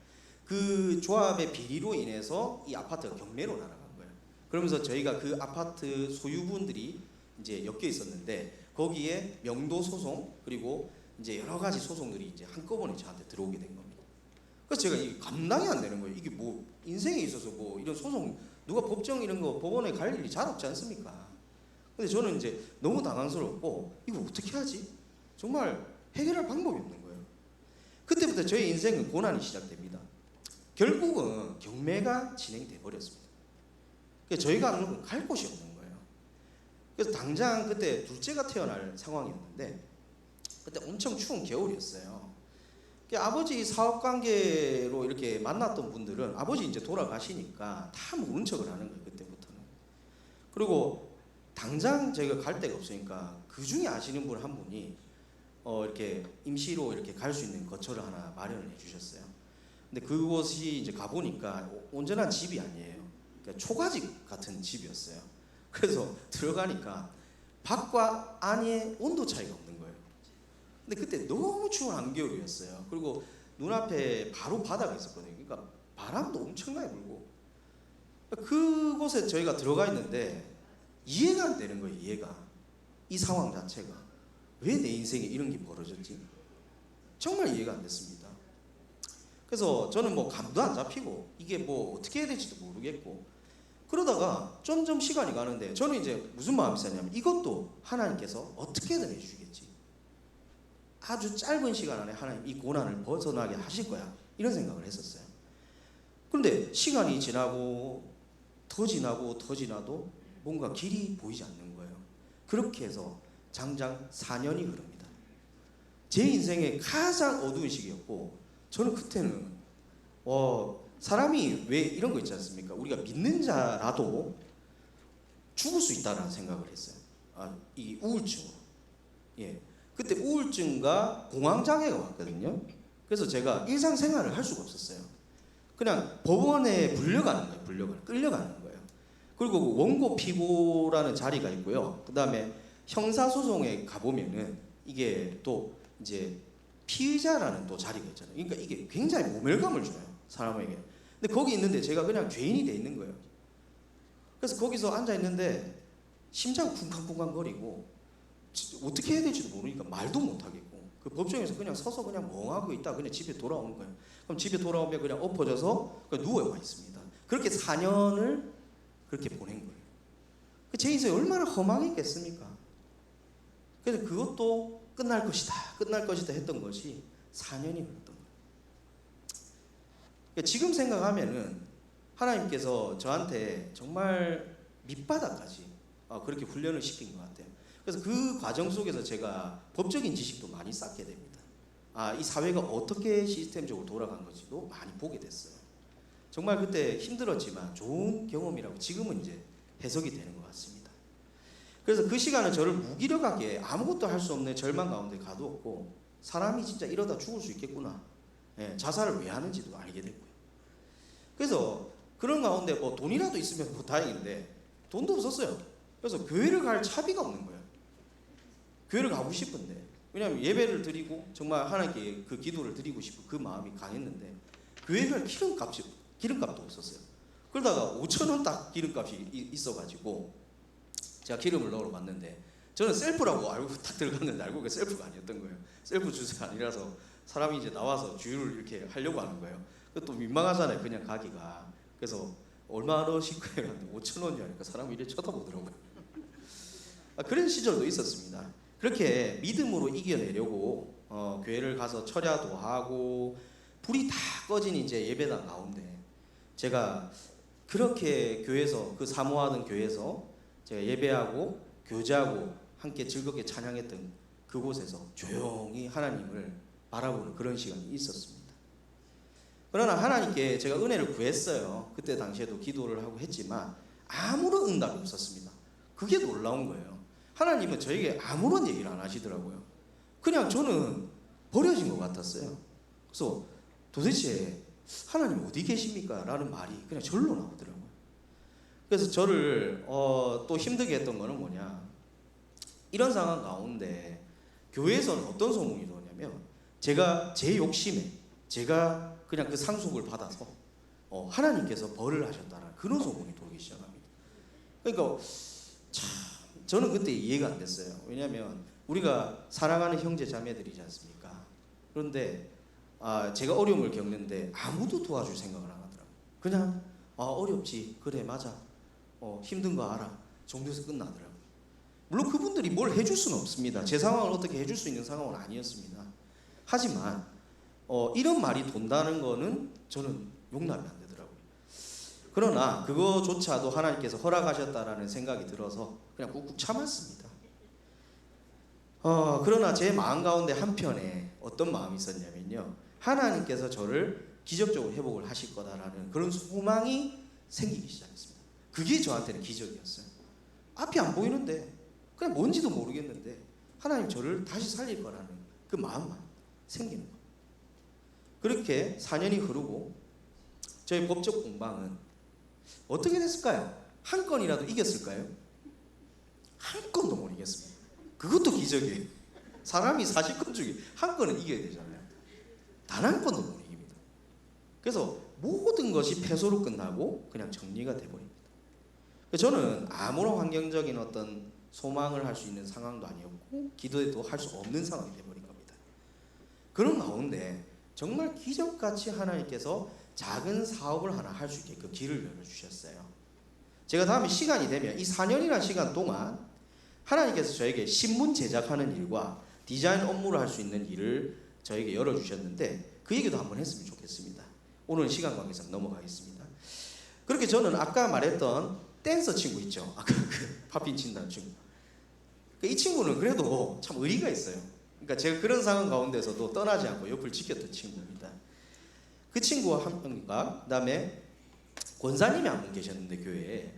그 조합의 비리로 인해서 이 아파트가 경매로 날아간 거예요. 그러면서 저희가 그 아파트 소유분들이 이제 엮여 있었는데 거기에 명도 소송 그리고 이제 여러 가지 소송들이 이제 한꺼번에 저한테 들어오게 된 겁니다. 그래서 제가 이게 감당이 안 되는 거예요. 이게 뭐 인생에 있어서 뭐 이런 소송 누가 법정 이런 거 법원에 갈 일이 잘 없지 않습니까? 근데 저는 이제 너무 당황스럽고 이거 어떻게 하지? 정말 해결할 방법이 없는 거예요. 그때부터 저의 인생은 고난이 시작됩니다. 결국은 경매가 진행돼 버렸습니다. 그래서 저희가 하는 건 갈 곳이 없는 거예요. 그래서 당장 그때 둘째가 태어날 상황이었는데 그때 엄청 추운 겨울이었어요. 아버지 사업 관계로 이렇게 만났던 분들은 아버지 이제 돌아가시니까 다 모른 척을 하는 거예요. 그때부터는. 그리고 당장 저희가 갈 데가 없으니까 그 중에 아시는 분 한 분이 이렇게 임시로 이렇게 갈 수 있는 거처를 하나 마련을 해주셨어요. 근데 그곳이 이제 가보니까 온전한 집이 아니에요. 그러니까 초가집 같은 집이었어요. 그래서 들어가니까 밖과 안의 온도 차이가 없는 거예요. 근데 그때 너무 추운 한겨울이었어요. 그리고 눈앞에 바로 바다가 있었거든요. 그러니까 바람도 엄청나게 불고 그곳에 저희가 들어가 있는데 이해가 안 되는 거예요. 이해가. 이 상황 자체가 왜 내 인생에 이런 게 벌어졌지? 정말 이해가 안 됐습니다. 그래서 저는 뭐 감도 안 잡히고 이게 뭐 어떻게 해야 될지도 모르겠고 그러다가 점점 시간이 가는데 저는 이제 무슨 마음이 있었냐면 이것도 하나님께서 어떻게든 해주시겠지. 아주 짧은 시간 안에 하나님 이 고난을 벗어나게 하실 거야. 이런 생각을 했었어요. 그런데 시간이 지나고 더 지나고 더 지나도 뭔가 길이 보이지 않는 거예요. 그렇게 해서 장장 4년이 흐릅니다. 제 인생의 가장 어두운 시기였고 저는 그때는 사람이 왜 이런 거 있지 않습니까? 우리가 믿는 자라도 죽을 수 있다는 생각을 했어요. 이 우울증으로. 예. 그때 우울증과 공황장애가 왔거든요. 그래서 제가 일상생활을 할 수가 없었어요. 그냥 법원에 끌려가는 거예요. 그리고 그 원고 피고라는 자리가 있고요. 그 다음에 형사소송에 가보면은 이게 또 이제 피의자라는 또 자리가 있잖아요. 그러니까 이게 굉장히 모멸감을 줘요. 사람에게. 근데 거기 있는데 제가 그냥 죄인이 돼 있는 거예요. 그래서 거기서 앉아 있는데 심장 쿵쾅쿵쾅 거리고 어떻게 해야 될지도 모르니까 말도 못 하겠고 그 법정에서 그냥 서서 그냥 멍하고 있다 그냥 집에 돌아오는 거예요. 그럼 집에 돌아오면 그냥 엎어져서 그냥 누워와 있습니다. 그렇게 4년을 그렇게 보낸 거예요. 제 인생이 얼마나 허망했겠습니까? 그래서 그것도 끝날 것이다 했던 것이 4년이 흘렀던 거예요. 그러니까 지금 생각하면은 하나님께서 저한테 정말 밑바닥까지 그렇게 훈련을 시킨 것 같아요. 그래서 그 과정 속에서 제가 법적인 지식도 많이 쌓게 됩니다. 이 사회가 어떻게 시스템적으로 돌아간 건지도 많이 보게 됐어요. 정말 그때 힘들었지만 좋은 경험이라고 지금은 이제 해석이 되는 것 같습니다. 그래서 그 시간은 저를 무기력하게 아무것도 할 수 없는 절망 가운데 가두었고, 사람이 진짜 이러다 죽을 수 있겠구나, 자살을 왜 하는지도 알게 됐고요. 그래서 그런 가운데 뭐 돈이라도 있으면 뭐 다행인데 돈도 없었어요. 그래서 교회를 갈 차비가 없는 거예요. 교회를 가고 싶은데, 왜냐하면 예배를 드리고 정말 하나님께 그 기도를 드리고 싶은 그 마음이 강했는데 교회 갈 기름값도 없었어요. 그러다가 5,000원 딱 기름값이 있어가지고 제가 기름을 넣으러 갔는데, 저는 셀프라고 알고 딱 들어갔는데 알고 보니까 셀프가 아니었던 거예요. 셀프 주세가 아니라서 사람이 이제 나와서 주유를 이렇게 하려고 하는 거예요. 그것도 민망하잖아요, 그냥 가기가. 그래서 얼마 넣으실 거예요? 5,000원이요 하니까 사람이 이렇게 쳐다보더라고요. 그런 시절도 있었습니다. 그렇게 믿음으로 이겨내려고 교회를 가서 철야도 하고 불이 다 꺼진 이제 예배당 가운데, 제가 그렇게 교회에서, 그 사모하던 교회에서 제가 예배하고 교제하고 함께 즐겁게 찬양했던 그곳에서 조용히 하나님을 바라보는 그런 시간이 있었습니다. 그러나 하나님께 제가 은혜를 구했어요. 그때 당시에도 기도를 하고 했지만 아무런 응답이 없었습니다. 그게 놀라운 거예요. 하나님은 저에게 아무런 얘기를 안 하시더라고요. 그냥 저는 버려진 것 같았어요. 그래서 도대체 하나님 어디 계십니까? 라는 말이 그냥 절로 나오더라고요. 그래서 저를 또 힘들게 했던 거는 뭐냐, 이런 상황 가운데 교회에서는 어떤 소문이 도냐면, 제가 제 욕심에 제가 그냥 그 상속을 받아서 하나님께서 벌을 하셨다는 그런 소문이 돌기 시작합니다. 그러니까 참 저는 그때 이해가 안 됐어요. 왜냐하면 우리가 사랑하는 형제 자매들이지 않습니까? 그런데 제가 어려움을 겪는데 아무도 도와줄 생각을 안 하더라고요. 그냥 어렵지, 그래 맞아, 힘든 거 알아 정도에서 끝나더라고요. 물론 그분들이 뭘 해줄 수는 없습니다. 제 상황을 어떻게 해줄 수 있는 상황은 아니었습니다. 하지만 이런 말이 돈다는 거는 저는 용납이 안 되더라고요. 그러나 그거조차도 하나님께서 허락하셨다라는 생각이 들어서 그냥 꾹꾹 참았습니다. 그러나 제 마음 가운데 한편에 어떤 마음이 있었냐면요, 하나님께서 저를 기적적으로 회복을 하실 거다라는 그런 소망이 생기기 시작했습니다. 그게 저한테는 기적이었어요. 앞이 안 보이는데, 그냥 뭔지도 모르겠는데 하나님 저를 다시 살릴 거라는 그 마음만 생기는 거예요. 그렇게 4년이 흐르고 저희 법적 공방은 어떻게 됐을까요? 한 건이라도 이겼을까요? 한 건도 못 이겼습니다. 그것도 기적이에요. 사람이 40건 중에 한 건은 이겨야 되잖아요. 단 한 건도 못 이깁니다. 그래서 모든 것이 패소로 끝나고 그냥 정리가 돼버립니다. 저는 아무런 환경적인 어떤 소망을 할 수 있는 상황도 아니었고 기도에도 할 수 없는 상황이 돼버린 겁니다. 그런 가운데 정말 기적같이 하나님께서 작은 사업을 하나 할 수 있게 그 길을 열어주셨어요. 제가 다음에 시간이 되면 이 4년이라는 시간 동안 하나님께서 저에게 신문 제작하는 일과 디자인 업무를 할 수 있는 일을 저에게 열어주셨는데 그 얘기도 한번 했으면 좋겠습니다. 오늘 시간 관계상 넘어가겠습니다. 그렇게 저는 아까 말했던 댄서 친구 있죠. 아까 그 팝핀 친다는 친구. 이 친구는 그래도 참 의리가 있어요. 그러니까 제가 그런 상황 가운데서도 떠나지 않고 옆을 지켰던 친구입니다. 그 친구와 한 명과 그다음에 권사님이 한 분 계셨는데 교회에,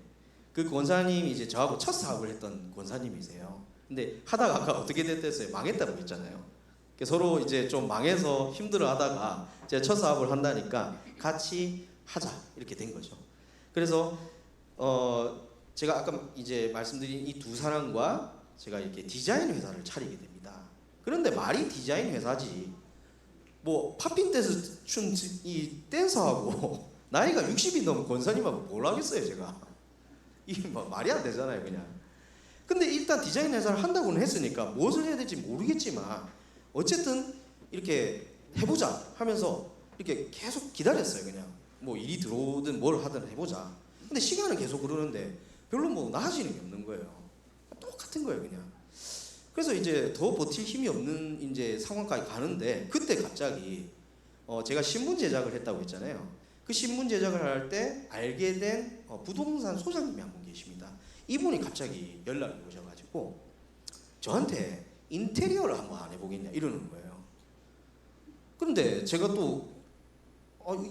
그 권사님이 이제 저하고 첫 사업을 했던 권사님이세요. 근데 하다가 아까 어떻게 됐댔어요? 망했다고 했잖아요. 서로 이제 좀 망해서 힘들어하다가 제가 첫 사업을 한다니까 같이 하자 이렇게 된 거죠. 그래서 제가 아까 이제 말씀드린 이 두 사람과 제가 이렇게 디자인 회사를 차리게 됩니다. 그런데 말이 디자인 회사지 뭐 팝핀 댄스 춘 이 댄서하고 나이가 60이 넘은 권사님하고 뭘 하겠어요 제가. 이게 뭐 말이 안 되잖아요 그냥. 근데 일단 디자인 회사를 한다고는 했으니까 무엇을 해야 될지 모르겠지만 어쨌든 이렇게 해보자 하면서 이렇게 계속 기다렸어요. 그냥 뭐 일이 들어오든 뭘 하든 해보자. 근데 시간은 계속 그러는데 별로 뭐 나아지는 게 없는 거예요. 똑같은 거예요 그냥. 그래서 이제 더 버틸 힘이 없는 이제 상황까지 가는데 그때 갑자기 제가 신문 제작을 했다고 했잖아요. 그 신문 제작을 할 때 알게 된 부동산 소장님이 한 분 계십니다. 이분이 갑자기 연락이 오셔가지고 저한테 인테리어를 한번 안 해보겠냐 이러는 거예요. 그런데 제가 또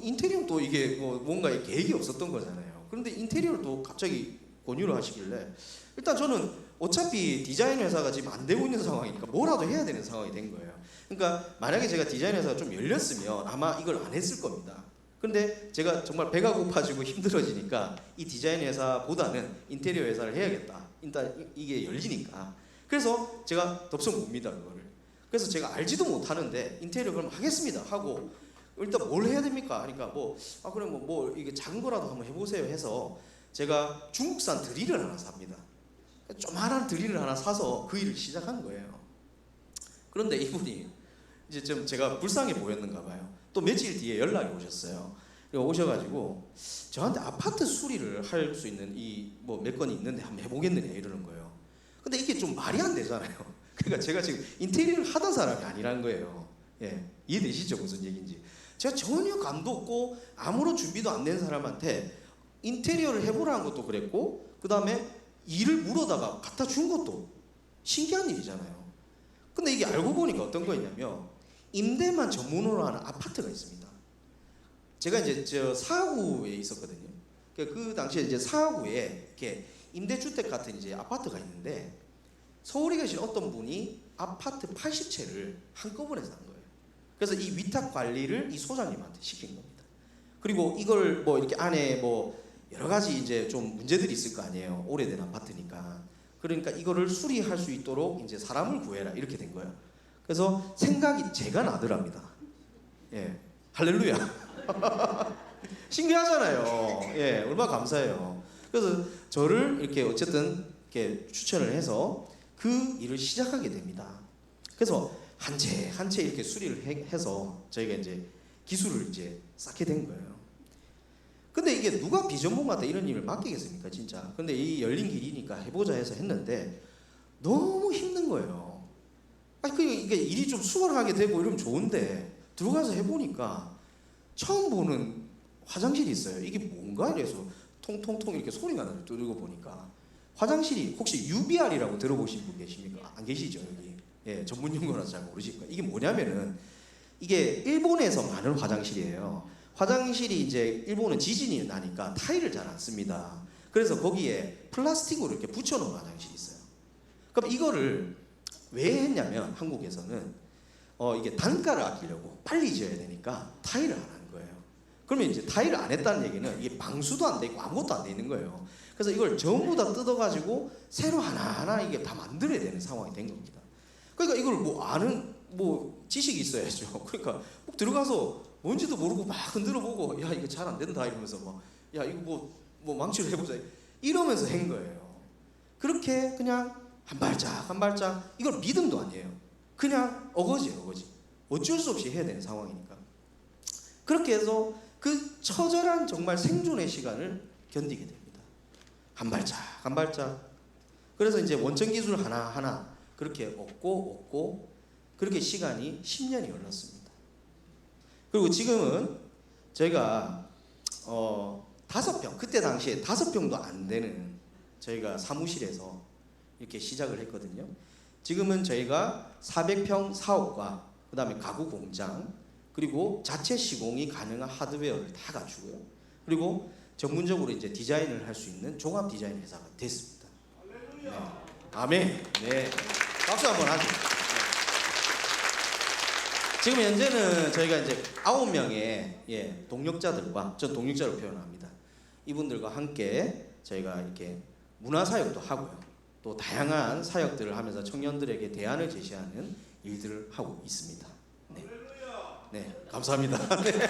인테리어는 또 이게 뭔가 계획이 없었던 거잖아요. 그런데 인테리어를 또 갑자기 권유를 하시길래 일단 저는 어차피 디자인 회사가 지금 안 되고 있는 상황이니까 뭐라도 해야 되는 상황이 된 거예요. 그러니까 만약에 제가 디자인 회사가 좀 열렸으면 아마 이걸 안 했을 겁니다. 근데 제가 정말 배가 고파지고 힘들어지니까 이 디자인 회사보다는 인테리어 회사를 해야겠다. 일단 이게 열리니까. 그래서 제가 덥석 봅니다 그거를. 그래서 제가 알지도 못하는데 인테리어 그럼 하겠습니다 하고 일단 뭘 해야 됩니까? 하니까 그래 뭐 이게 작은 거라도 한번 해보세요 해서 제가 중국산 드릴을 하나 삽니다. 조그마한 드릴을 하나 사서 그 일을 시작한 거예요. 그런데 이분이 이제 좀 제가 불쌍해 보였는가 봐요. 또 며칠 뒤에 연락이 오셨어요. 오셔가지고 저한테 아파트 수리를 할 수 있는 몇 건이 있는데 한번 해보겠느냐 이러는 거예요. 근데 이게 좀 말이 안 되잖아요. 그러니까 제가 지금 인테리어를 하던 사람이 아니란 거예요. 예, 이해되시죠 무슨 얘기인지? 제가 전혀 감도 없고 아무런 준비도 안 된 사람한테 인테리어를 해보라는 것도 그랬고 그 다음에 일을 물어다가 갖다 준 것도 신기한 일이잖아요. 근데 이게 알고 보니까 어떤 거였냐면 임대만 전문으로 하는 아파트가 있습니다. 제가 이제 저 사하구에 있었거든요. 그 당시에 이제 사하구에 이렇게 임대주택 같은 이제 아파트가 있는데 서울에 계신 어떤 분이 아파트 80채를 한꺼번에 산 거예요. 그래서 이 위탁 관리를 이 소장님한테 시킨 겁니다. 그리고 이걸 이렇게 안에 여러 가지 이제 좀 문제들이 있을 거 아니에요. 오래된 아파트니까. 그러니까 이거를 수리할 수 있도록 이제 사람을 구해라 이렇게 된 거예요. 그래서 생각이 제가 나더랍니다. 예, 할렐루야. 신기하잖아요. 예, 얼마나 감사해요. 그래서 저를 이렇게 어쨌든 이렇게 추천을 해서 그 일을 시작하게 됩니다. 그래서 한 채 한 채 이렇게 수리를 해서 저희가 이제 기술을 이제 쌓게 된 거예요. 근데 이게 누가 비전문가한테 이런 일을 맡기겠습니까, 진짜? 근데 이 열린 길이니까 해보자 해서 했는데 너무 힘든 거예요. 이게 일이 좀 수월하게 되고 이러면 좋은데 들어가서 해보니까 처음 보는 화장실이 있어요. 이게 뭔가 이래서 통통통 이렇게 소리가 나요. 뚫고 보니까 화장실이 혹시 UBR이라고 들어보신 분 계십니까? 안 계시죠 여기? 예, 전문 용어라서 잘 모르실 거예요. 이게 뭐냐면은 이게 일본에서 많은 화장실이에요. 화장실이 이제 일본은 지진이 나니까 타일을 잘 안 씁니다. 그래서 거기에 플라스틱으로 이렇게 붙여놓은 화장실이 있어요. 그럼 이거를 왜 했냐면 한국에서는 이게 단가를 아끼려고 빨리 지어야 되니까 타일을 안 하는 거예요. 그러면 이제 타일을 안 했다는 얘기는 이게 방수도 안 돼 있고 아무것도 안 돼 있는 거예요. 그래서 이걸 전부 다 뜯어가지고 새로 하나하나 이게 다 만들어야 되는 상황이 된 겁니다. 그러니까 이걸 아는 지식이 있어야죠. 그러니까 꼭 들어가서 뭔지도 모르고 막 흔들어 보고 야 이거 잘 안 된다 이러면서 야 이거 망치로 해보자 이러면서 한 거예요. 그렇게 그냥 한 발짝 한 발짝 이걸 믿음도 아니에요. 그냥 어거지 어쩔 수 없이 해야 되는 상황이니까 그렇게 해서 그 처절한 정말 생존의 시간을 견디게 됩니다. 한 발짝 한 발짝. 그래서 이제 원천 기술 하나하나 그렇게 얻고 그렇게 시간이 10년이 흘렀습니다. 그리고 지금은 저희가 5평, 그때 당시에 5평도 안 되는 저희가 사무실에서 이렇게 시작을 했거든요. 지금은 저희가 400평 사옥과 그 다음에 가구 공장 그리고 자체 시공이 가능한 하드웨어를 다 갖추고요. 그리고 전문적으로 이제 디자인을 할 수 있는 종합 디자인 회사가 됐습니다. 네. 아멘. 네. 박수 한번 하죠. 지금 현재는 저희가 이제 9명의 동력자들과 전 동력자로 표현합니다. 이분들과 함께 저희가 이렇게 문화 사역도 하고요. 또 다양한 사역들을 하면서 청년들에게 대안을 제시하는 일들을 하고 있습니다. 네, 네 감사합니다. 네.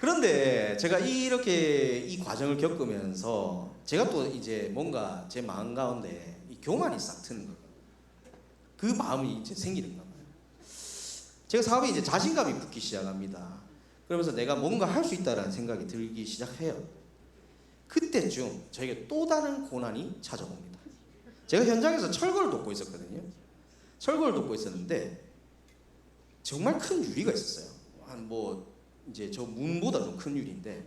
그런데 제가 이렇게 이 과정을 겪으면서 제가 또 이제 뭔가 제 마음 가운데 이 교만이 싹 트는 거예요. 그 마음이 이제 생기는 거예요. 제가 사업에 이제 자신감이 붙기 시작합니다. 그러면서 내가 뭔가 할 수 있다라는 생각이 들기 시작해요. 그때쯤 저에게 또 다른 고난이 찾아옵니다. 제가 현장에서 철거를 돕고 있었거든요. 철거를 돕고 있었는데 정말 큰 유리가 있었어요. 한 이제 저 문보다 좀 큰 유리인데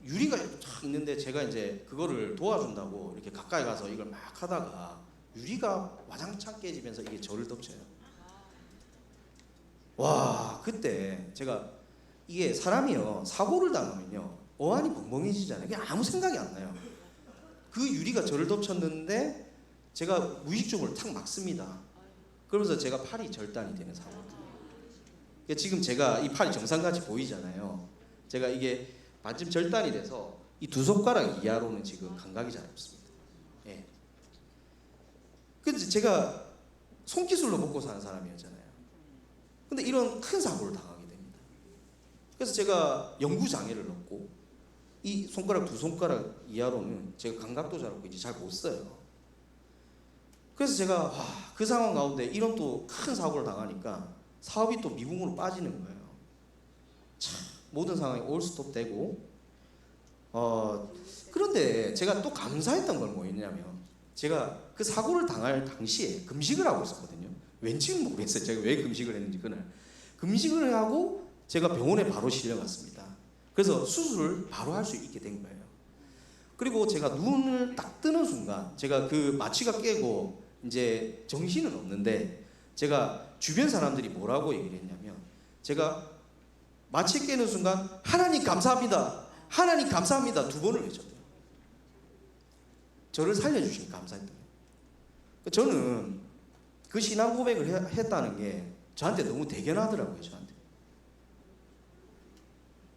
유리가 쫙 있는데 제가 이제 그거를 도와준다고 이렇게 가까이 가서 이걸 막 하다가 유리가 와장창 깨지면서 이게 저를 덮쳐요. 와, 그때 제가 이게 사람이요 사고를 당하면요 어안이 벙벙해지잖아요. 그냥 아무 생각이 안 나요. 그 유리가 저를 덮쳤는데 제가 무의식적으로 탁 막습니다. 그러면서 제가 팔이 절단이 되는 사고거든요. 지금 제가 이 팔이 정상같이 보이잖아요. 제가 이게 반쯤 절단이 돼서 이 두 손가락 이하로는 지금 감각이 잘 없습니다. 예. 근데 제가 손기술로 먹고 사는 사람이었잖아요. 근데 이런 큰 사고를 당하게 됩니다. 그래서 제가 영구 장애를 얻고 이 손가락 두 손가락 이하로는 제가 감각도 잘 없고 이제 잘 못 써요. 그래서 제가 그 상황 가운데 이런 또 큰 사고를 당하니까 사업이 또 미궁으로 빠지는 거예요. 참 모든 상황이 올스톱되고 그런데 제가 또 감사했던 건 뭐였냐면 제가 그 사고를 당할 당시에 금식을 하고 있었거든요. 왠지는 모르겠어요. 제가 왜 금식을 했는지 그날 금식을 하고 제가 병원에 바로 실려갔습니다. 그래서 수술을 바로 할 수 있게 된 거예요. 그리고 제가 눈을 딱 뜨는 순간 제가 그 마취가 깨고 이제 정신은 없는데 제가 주변 사람들이 뭐라고 얘기를 했냐면 제가 마취 깨는 순간 하나님 감사합니다. 하나님 감사합니다. 2번을 외쳤대요. 저를 살려주시니 감사했던 거예요. 저는 그 신앙 고백을 했다는 게 저한테 너무 대견하더라고요. 저한테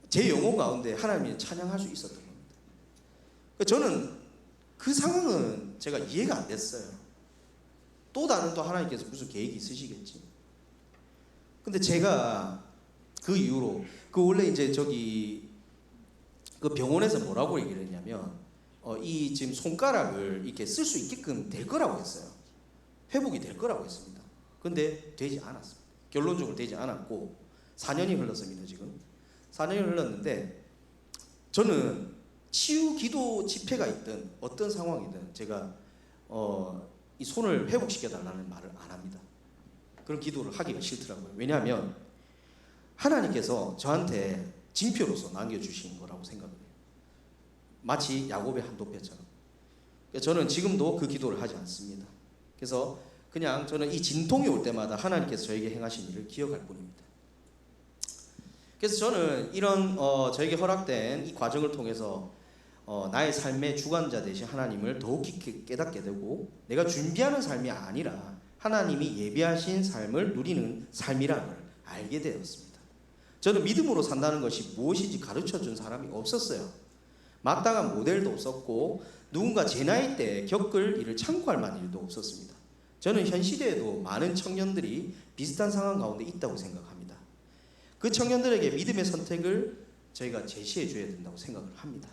제 영혼 가운데 하나님이 찬양할 수 있었던 겁니다. 저는 그 상황은 제가 이해가 안 됐어요. 또 다른 또 하나님께서 무슨 계획이 있으시겠지. 근데 제가 그 이후로 그 원래 이제 저기 그 병원에서 뭐라고 얘기를 했냐면 이 지금 손가락을 이렇게 쓸 수 있게끔 될 거라고 했어요. 회복이 될 거라고 했습니다. 근데 되지 않았습니다. 결론적으로 되지 않았고 4년이 흘렀습니다. 지금 4년이 흘렀는데 저는 치유 기도 집회가 있든 어떤 상황이든 제가 이 손을 회복시켜 달라는 말을 안 합니다. 그런 기도를 하기가 싫더라고요. 왜냐하면 하나님께서 저한테 징표로서 남겨주신 거라고 생각해요. 마치 야곱의 한도표처럼. 저는 지금도 그 기도를 하지 않습니다. 그래서 그냥 저는 이 진통이 올 때마다 하나님께서 저에게 행하신 일을 기억할 뿐입니다. 그래서 저는 이런 저에게 허락된 이 과정을 통해서 나의 삶의 주관자 되신 하나님을 더욱 깊이 깨닫게 되고 내가 준비하는 삶이 아니라 하나님이 예비하신 삶을 누리는 삶이라는 걸 알게 되었습니다. 저는 믿음으로 산다는 것이 무엇인지 가르쳐준 사람이 없었어요. 마땅한 모델도 없었고 누군가 제 나이 때 겪을 일을 참고할 만한 일도 없었습니다. 저는 현 시대에도 많은 청년들이 비슷한 상황 가운데 있다고 생각합니다. 그 청년들에게 믿음의 선택을 저희가 제시해 줘야 된다고 생각을 합니다.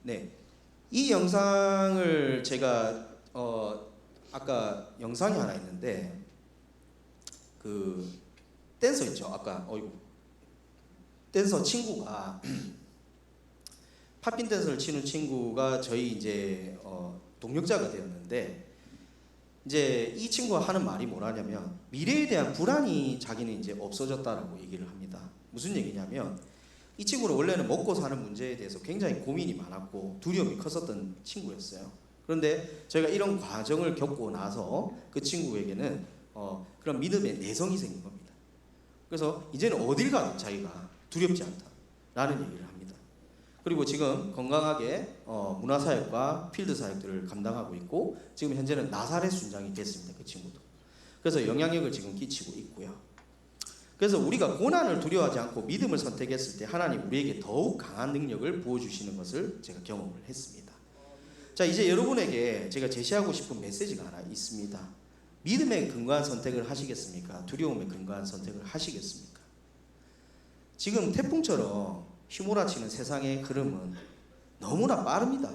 네, 이 영상을 제가 아까 영상이 하나 있는데 그 댄서 있죠. 아까 댄서 친구가 팝핀 댄서를 치는 친구가 저희 이제 동역자가 되었는데 이제 이 친구가 하는 말이 뭐라냐면 미래에 대한 불안이 자기는 이제 없어졌다라고 얘기를 합니다. 무슨 얘기냐면 이 친구는 원래는 먹고 사는 문제에 대해서 굉장히 고민이 많았고 두려움이 컸었던 친구였어요. 그런데 저희가 이런 과정을 겪고 나서 그 친구에게는 그런 믿음의 내성이 생긴 겁니다. 그래서 이제는 어딜 가도 자기가 두렵지 않다라는 얘기를 합니다. 그리고 지금 건강하게 문화사역과 필드사역들을 감당하고 있고 지금 현재는 나사렛 순장이 됐습니다. 그 친구도. 그래서 영향력을 지금 끼치고 있고요. 그래서 우리가 고난을 두려워하지 않고 믿음을 선택했을 때 하나님 우리에게 더욱 강한 능력을 부어주시는 것을 제가 경험을 했습니다. 자, 이제 여러분에게 제가 제시하고 싶은 메시지가 하나 있습니다. 믿음에 근거한 선택을 하시겠습니까? 두려움에 근거한 선택을 하시겠습니까? 지금 태풍처럼 휘몰아치는 세상의 흐름은 너무나 빠릅니다.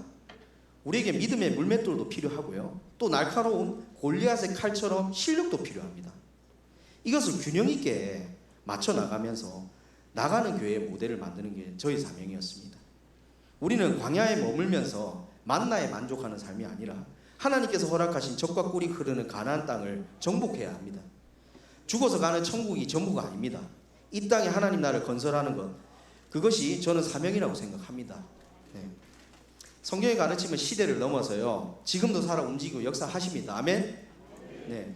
우리에게 믿음의 물맷돌도 필요하고요. 또 날카로운 골리앗의 칼처럼 실력도 필요합니다. 이것을 균형 있게 맞춰 나가면서 나가는 교회의 모델을 만드는 게 저희 사명이었습니다. 우리는 광야에 머물면서 만나에 만족하는 삶이 아니라 하나님께서 허락하신 젖과 꿀이 흐르는 가나안 땅을 정복해야 합니다. 죽어서 가는 천국이 전부가 아닙니다. 이 땅에 하나님 나라를 건설하는 것, 그것이 저는 사명이라고 생각합니다. 네. 성경의 가르침은 시대를 넘어서요 지금도 살아 움직이고 역사하십니다. 아멘. 네.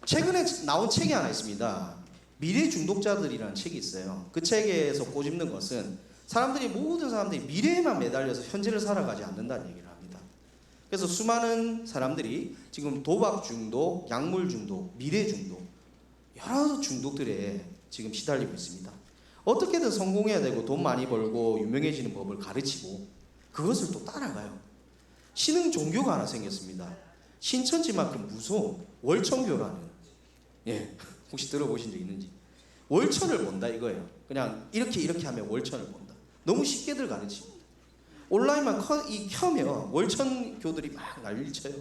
최근에 나온 책이 하나 있습니다. 미래 중독자들이라는 책이 있어요. 그 책에서 꼬집는 것은 모든 사람들이 미래에만 매달려서 현재를 살아가지 않는다는 얘기를 합니다. 그래서 수많은 사람들이 지금 도박 중독, 약물 중독, 미래 중독, 여러 중독들에 지금 시달리고 있습니다. 어떻게든 성공해야 되고 돈 많이 벌고 유명해지는 법을 가르치고 그것을 또 따라가요. 신흥 종교가 하나 생겼습니다. 신천지만큼 무서운 월천교라는, 예, 혹시 들어보신 적 있는지. 월천을 본다 이거예요. 그냥 이렇게 하면 월천을 본다. 너무 쉽게들 가르칩니다. 온라인만 켜면 월천교들이 막 난리쳐요.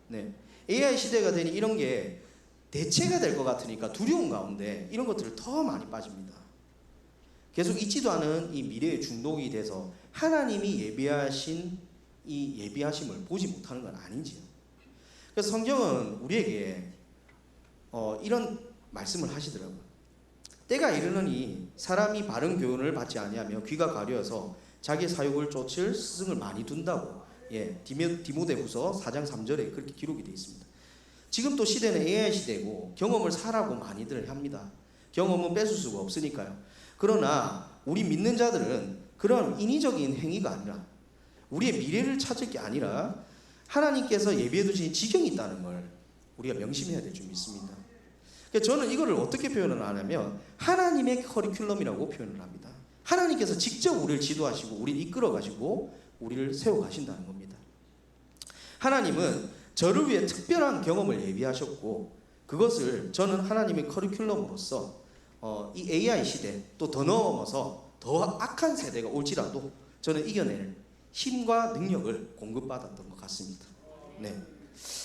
네. AI 시대가 되니 이런 게 대체가 될 것 같으니까 두려운 가운데 이런 것들을 더 많이 빠집니다. 계속 잊지도 않은 이 미래의 중독이 돼서 하나님이 예비하신 이 예비하심을 보지 못하는 건 아닌지요. 그래서 성경은 우리에게 이런 말씀을 하시더라고요. 때가 이르느니 사람이 바른 교훈을 받지 아니하며 귀가 가려서 자기 사욕을 쫓을 스승을 많이 둔다고, 예, 디모데후서 4장 3절에 그렇게 기록이 되어 있습니다. 지금 또 시대는 AI 시대고 경험을 사라고 많이들 합니다. 경험은 뺏을 수가 없으니까요. 그러나 우리 믿는 자들은 그런 인위적인 행위가 아니라 우리의 미래를 찾을 게 아니라 하나님께서 예비해 두신 지경이 있다는 걸 우리가 명심해야 될 줄 믿습니다. 저는 이거를 어떻게 표현을 하냐면 하나님의 커리큘럼이라고 표현을 합니다. 하나님께서 직접 우리를 지도하시고 우리를 이끌어 가시고 우리를 세워 가신다는 겁니다. 하나님은 저를 위해 특별한 경험을 예비하셨고 그것을 저는 하나님의 커리큘럼으로서 이 AI 시대 또 더 넘어서 더 악한 세대가 올지라도 저는 이겨낼 힘과 능력을 공급받았던 것 같습니다. 네.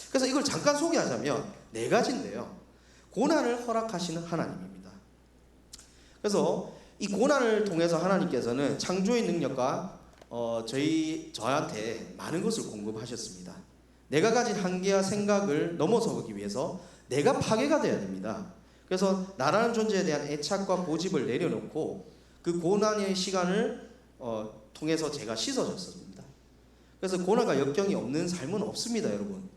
그래서 이걸 잠깐 소개하자면 4가지인데요. 고난을 허락하시는 하나님입니다. 그래서 이 고난을 통해서 하나님께서는 창조의 능력과 저한테 많은 것을 공급하셨습니다. 내가 가진 한계와 생각을 넘어서기 위해서 내가 파괴가 돼야 됩니다. 그래서 나라는 존재에 대한 애착과 고집을 내려놓고 그 고난의 시간을 통해서 제가 씻어졌습니다. 그래서 고난과 역경이 없는 삶은 없습니다, 여러분.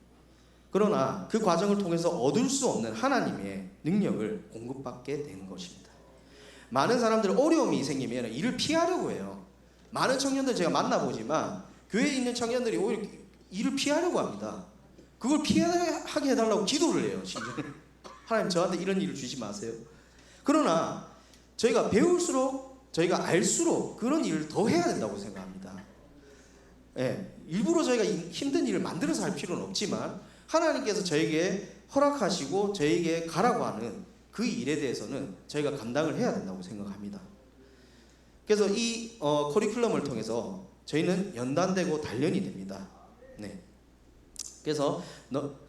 그러나 그 과정을 통해서 얻을 수 없는 하나님의 능력을 공급받게 되는 것입니다. 많은 사람들은 어려움이 생기면 이를 피하려고 해요. 많은 청년들 제가 만나보지만 교회에 있는 청년들이 오히려 일을 피하려고 합니다. 그걸 피하게 해달라고 기도를 해요. 심지어 하나님 저한테 이런 일을 주지 마세요. 그러나 저희가 배울수록 저희가 알수록 그런 일을 더 해야 된다고 생각합니다. 예, 일부러 저희가 힘든 일을 만들어서 할 필요는 없지만 하나님께서 저에게 허락하시고 저에게 가라고 하는 그 일에 대해서는 저희가 감당을 해야 된다고 생각합니다. 그래서 이 커리큘럼을 통해서 저희는 연단되고 단련이 됩니다. 네. 그래서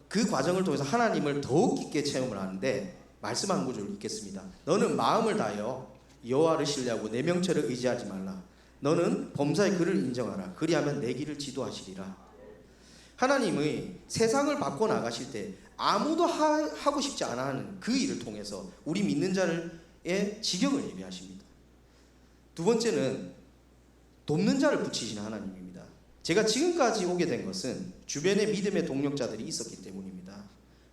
그 과정을 통해서 하나님을 더욱 깊게 체험을 하는데 말씀 한 구절 읽겠습니다. 너는 마음을 다하여 여호와를 신뢰하고 내 명철을 의지하지 말라. 너는 범사의 그를 인정하라. 그리하면 내 길을 지도하시리라. 하나님의 세상을 바꿔나가실 때 아무도 하고 싶지 않아 하는 그 일을 통해서 우리 믿는 자의 지경을 예비하십니다. 두 번째는 돕는 자를 붙이시는 하나님입니다. 제가 지금까지 오게 된 것은 주변에 믿음의 동력자들이 있었기 때문입니다.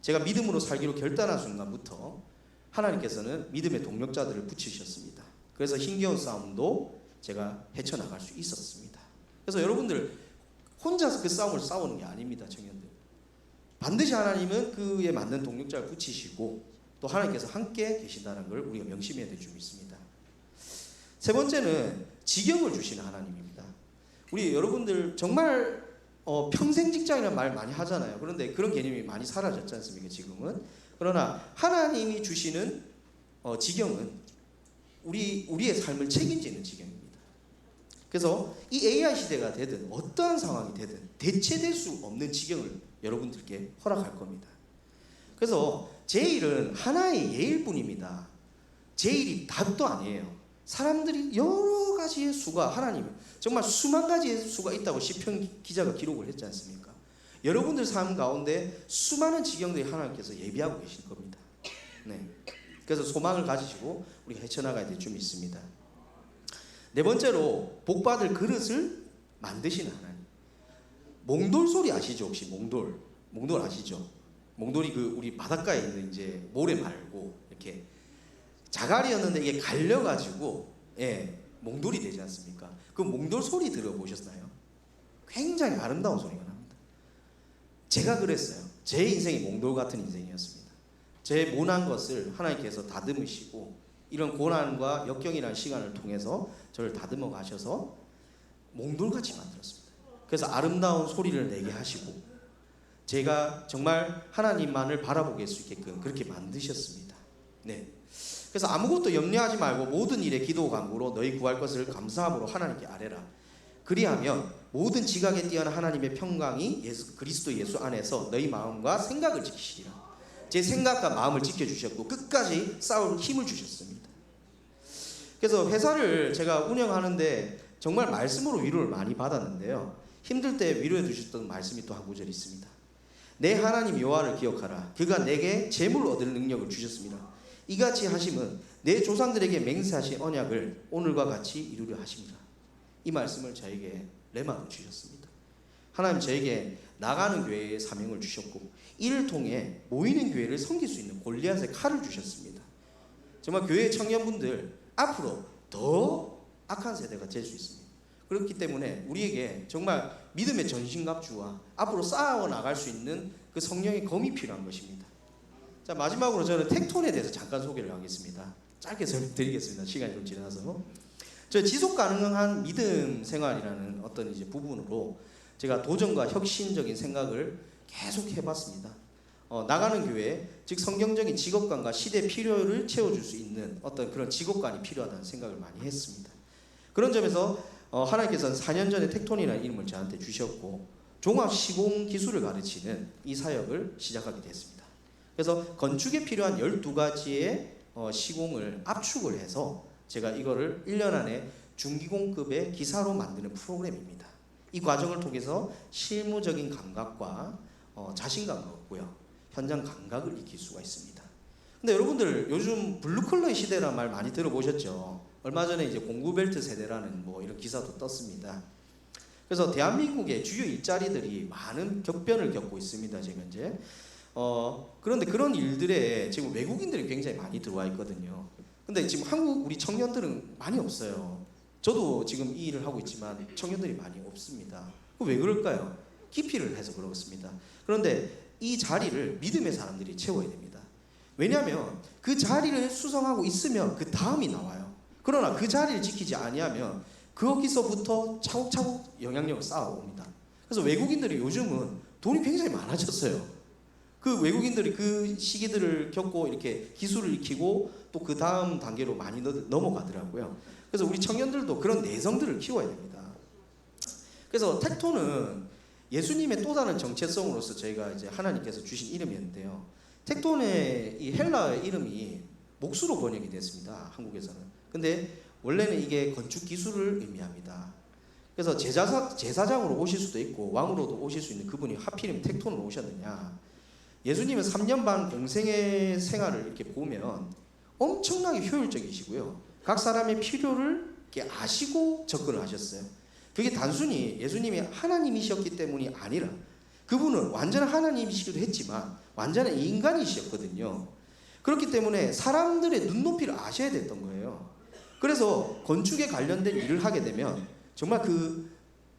제가 믿음으로 살기로 결단한 순간부터 하나님께서는 믿음의 동력자들을 붙이셨습니다. 그래서 힘겨운 싸움도 제가 헤쳐나갈 수 있었습니다. 그래서 여러분들 혼자서 그 싸움을 싸우는 게 아닙니다, 청년들. 반드시 하나님은 그에 맞는 동력자를 붙이시고 또 하나님께서 함께 계신다는 걸 우리가 명심해야 될 줄 믿습니다. 세 번째는 지경을 주시는 하나님입니다. 우리 여러분들 정말 평생 직장이라는 말 많이 하잖아요. 그런데 그런 개념이 많이 사라졌지 않습니까, 지금은? 그러나 하나님이 주시는 지경은 우리의 삶을 책임지는 지경입니다. 그래서 이 AI 시대가 되든 어떠한 상황이 되든 대체될 수 없는 지경을 여러분들께 허락할 겁니다. 그래서 제 일은 하나의 예일 뿐입니다. 제 일이 답도 아니에요. 사람들이 여러 가지의 수가 하나님 정말 수만 가지의 수가 있다고 시편 기자가 기록을 했지 않습니까? 여러분들 삶 가운데 수많은 지경들이 하나님께서 예비하고 계신 겁니다. 네. 그래서 소망을 가지시고 우리가 헤쳐나가야 될 점이 있습니다. 네 번째로 복받을 그릇을 만드시는 하나님. 몽돌 소리 아시죠? 혹시 몽돌 아시죠? 몽돌이 그 우리 바닷가에 있는 이제 모래 말고 이렇게 자갈이었는데 이게 갈려가지고 몽돌이 되지 않습니까? 그 몽돌 소리 들어보셨나요? 굉장히 아름다운 소리가 납니다. 제가 그랬어요. 제 인생이 몽돌 같은 인생이었습니다. 제 모난 것을 하나님께서 다듬으시고 이런 고난과 역경이라는 시간을 통해서 저를 다듬어 가셔서 몽돌같이 만들었습니다. 그래서 아름다운 소리를 내게 하시고 제가 정말 하나님만을 바라보게 할 수 있게끔 그렇게 만드셨습니다. 네. 그래서 아무것도 염려하지 말고 모든 일에 기도 간구로 너희 구할 것을 감사함으로 하나님께 아뢰라. 그리하면 모든 지각에 뛰어난 하나님의 평강이 그리스도 예수 안에서 너희 마음과 생각을 지키시리라. 제 생각과 마음을 지켜주셨고 끝까지 싸울 힘을 주셨습니다. 그래서 회사를 제가 운영하는데 정말 말씀으로 위로를 많이 받았는데요. 힘들 때 위로해 주셨던 말씀이 또 한 구절 있습니다. 내 하나님 여호와를 기억하라. 그가 내게 재물을 얻을 능력을 주셨습니다. 이같이 하심은 내 조상들에게 맹세하신 언약을 오늘과 같이 이루려 하십니다. 이 말씀을 저에게 레마로 주셨습니다. 하나님 저에게 나가는 교회의 사명을 주셨고 이를 통해 모이는 교회를 섬길 수 있는 골리앗의 칼을 주셨습니다. 정말 교회 청년분들 앞으로 더 악한 세대가 될 수 있습니다. 그렇기 때문에 우리에게 정말 믿음의 전신갑주와 앞으로 쌓아 나갈 수 있는 그 성령의 검이 필요한 것입니다. 자, 마지막으로 저는 텍톤에 대해서 잠깐 소개를 하겠습니다. 짧게 설명드리겠습니다. 시간이 좀 지나서. 저 지속 가능한 믿음 생활이라는 어떤 이제 부분으로 제가 도전과 혁신적인 생각을 계속 해봤습니다. 나가는 교회, 즉 성경적인 직업관과 시대 필요를 채워줄 수 있는 어떤 그런 직업관이 필요하다는 생각을 많이 했습니다. 그런 점에서 하나님께서는 4년 전에 텍톤이라는 이름을 저한테 주셨고 종합 시공 기술을 가르치는 이 사역을 시작하게 됐습니다. 그래서 건축에 필요한 12가지의 시공을 압축을 해서 제가 이거를 1년 안에 중기공급의 기사로 만드는 프로그램입니다. 이 과정을 통해서 실무적인 감각과 자신감을 얻고요. 현장 감각을 익힐 수가 있습니다. 근데 여러분들 요즘 블루컬러의 시대라는 말 많이 들어보셨죠? 얼마 전에 이제 공구벨트 세대라는 뭐 이런 기사도 떴습니다. 그래서 대한민국의 주요 일자리들이 많은 격변을 겪고 있습니다. 지금 현재. 그런데 그런 일들에 지금 외국인들이 굉장히 많이 들어와 있거든요. 근데 지금 한국 우리 청년들은 많이 없어요. 저도 지금 이 일을 하고 있지만 청년들이 많이 없습니다. 왜 그럴까요? 기피를 해서 그렇습니다. 그런데 이 자리를 믿음의 사람들이 채워야 됩니다. 왜냐하면 그 자리를 수성하고 있으면 그 다음이 나와요. 그러나 그 자리를 지키지 아니하면 거기서부터 차곡차곡 영향력을 쌓아옵니다. 그래서 외국인들이 요즘은 돈이 굉장히 많아졌어요. 그 외국인들이 그 시기들을 겪고 이렇게 기술을 익히고 또 그 다음 단계로 많이 넘어가더라고요. 그래서 우리 청년들도 그런 내성들을 키워야 됩니다. 그래서 텍톤은 예수님의 또 다른 정체성으로서 저희가 이제 하나님께서 주신 이름이었는데요. 텍톤의 이 헬라어의 이름이 목수로 번역이 됐습니다. 한국에서는. 근데 원래는 이게 건축 기술을 의미합니다. 그래서 제사장으로 오실 수도 있고 왕으로도 오실 수 있는 그분이 하필이면 텍톤으로 오셨느냐. 예수님은 3년 반 공생의 생활을 이렇게 보면 엄청나게 효율적이시고요. 각 사람의 필요를 이렇게 아시고 접근을 하셨어요. 그게 단순히 예수님이 하나님이셨기 때문이 아니라 그분은 완전한 하나님이시기도 했지만 완전한 인간이셨거든요. 그렇기 때문에 사람들의 눈높이를 아셔야 됐던 거예요. 그래서 건축에 관련된 일을 하게 되면 정말 그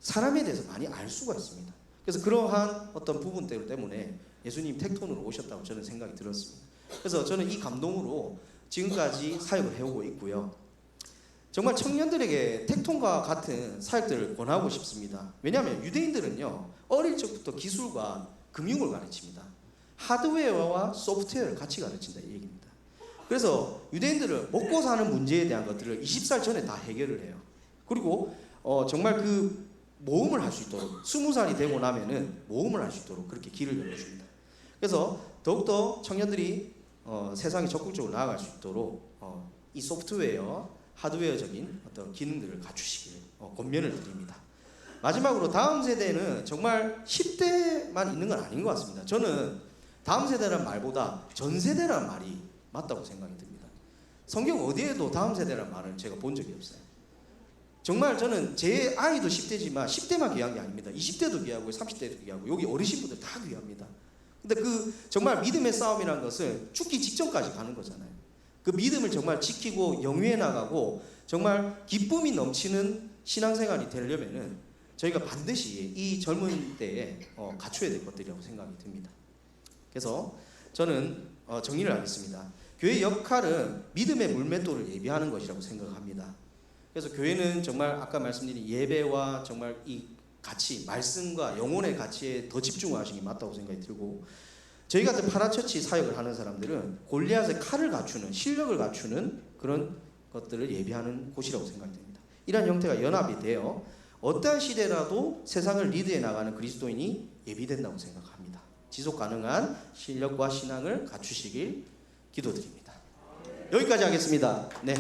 사람에 대해서 많이 알 수가 있습니다. 그래서 그러한 어떤 부분들 때문에 예수님 텍톤으로 오셨다고 저는 생각이 들었습니다. 그래서 저는 이 감동으로 지금까지 사역을 해오고 있고요. 정말 청년들에게 텍톤과 같은 사역들을 권하고 싶습니다. 왜냐하면 유대인들은요 어릴 적부터 기술과 금융을 가르칩니다. 하드웨어와 소프트웨어를 같이 가르친다 이 얘기입니다. 그래서 유대인들은 먹고 사는 문제에 대한 것들을 20살 전에 다 해결을 해요. 그리고 정말 그 모험을 할 수 있도록 20살이 되고 나면은 모험을 할 수 있도록 그렇게 길을 열어줍니다. 그래서 더욱더 청년들이 세상에 적극적으로 나아갈 수 있도록 이 소프트웨어, 하드웨어적인 어떤 기능들을 갖추시길 권면을 드립니다. 마지막으로 다음 세대는 정말 10대만 있는 건 아닌 것 같습니다. 저는 다음 세대라는 말보다 전 세대라는 말이 맞다고 생각이 듭니다. 성경 어디에도 다음 세대란 말을 제가 본 적이 없어요. 정말 저는 제 아이도 10대지만 10대만 귀한 게 아닙니다. 20대도 귀하고 30대도 귀하고 여기 어르신분들 다 귀합니다. 근데 그 정말 믿음의 싸움이라는 것을 죽기 직전까지 가는 거잖아요. 그 믿음을 정말 지키고 영위해 나가고 정말 기쁨이 넘치는 신앙생활이 되려면은 저희가 반드시 이 젊은 때에 갖춰야 될 것들이라고 생각이 듭니다. 그래서 저는 정리를 하겠습니다. 교회의 역할은 믿음의 물맷돌을 예비하는 것이라고 생각합니다. 그래서 교회는 정말 아까 말씀드린 예배와 정말 이 가치, 말씀과 영혼의 가치에 더 집중하시는 게 맞다고 생각이 들고, 저희 같은 파라처치 사역을 하는 사람들은 골리앗의 칼을 갖추는, 실력을 갖추는 그런 것들을 예비하는 곳이라고 생각이 됩니다. 이러한 형태가 연합이 되어 어떠한 시대라도 세상을 리드해 나가는 그리스도인이 예비된다고 생각합니다. 지속 가능한 실력과 신앙을 갖추시길 기도드립니다. 여기까지 하겠습니다. 네.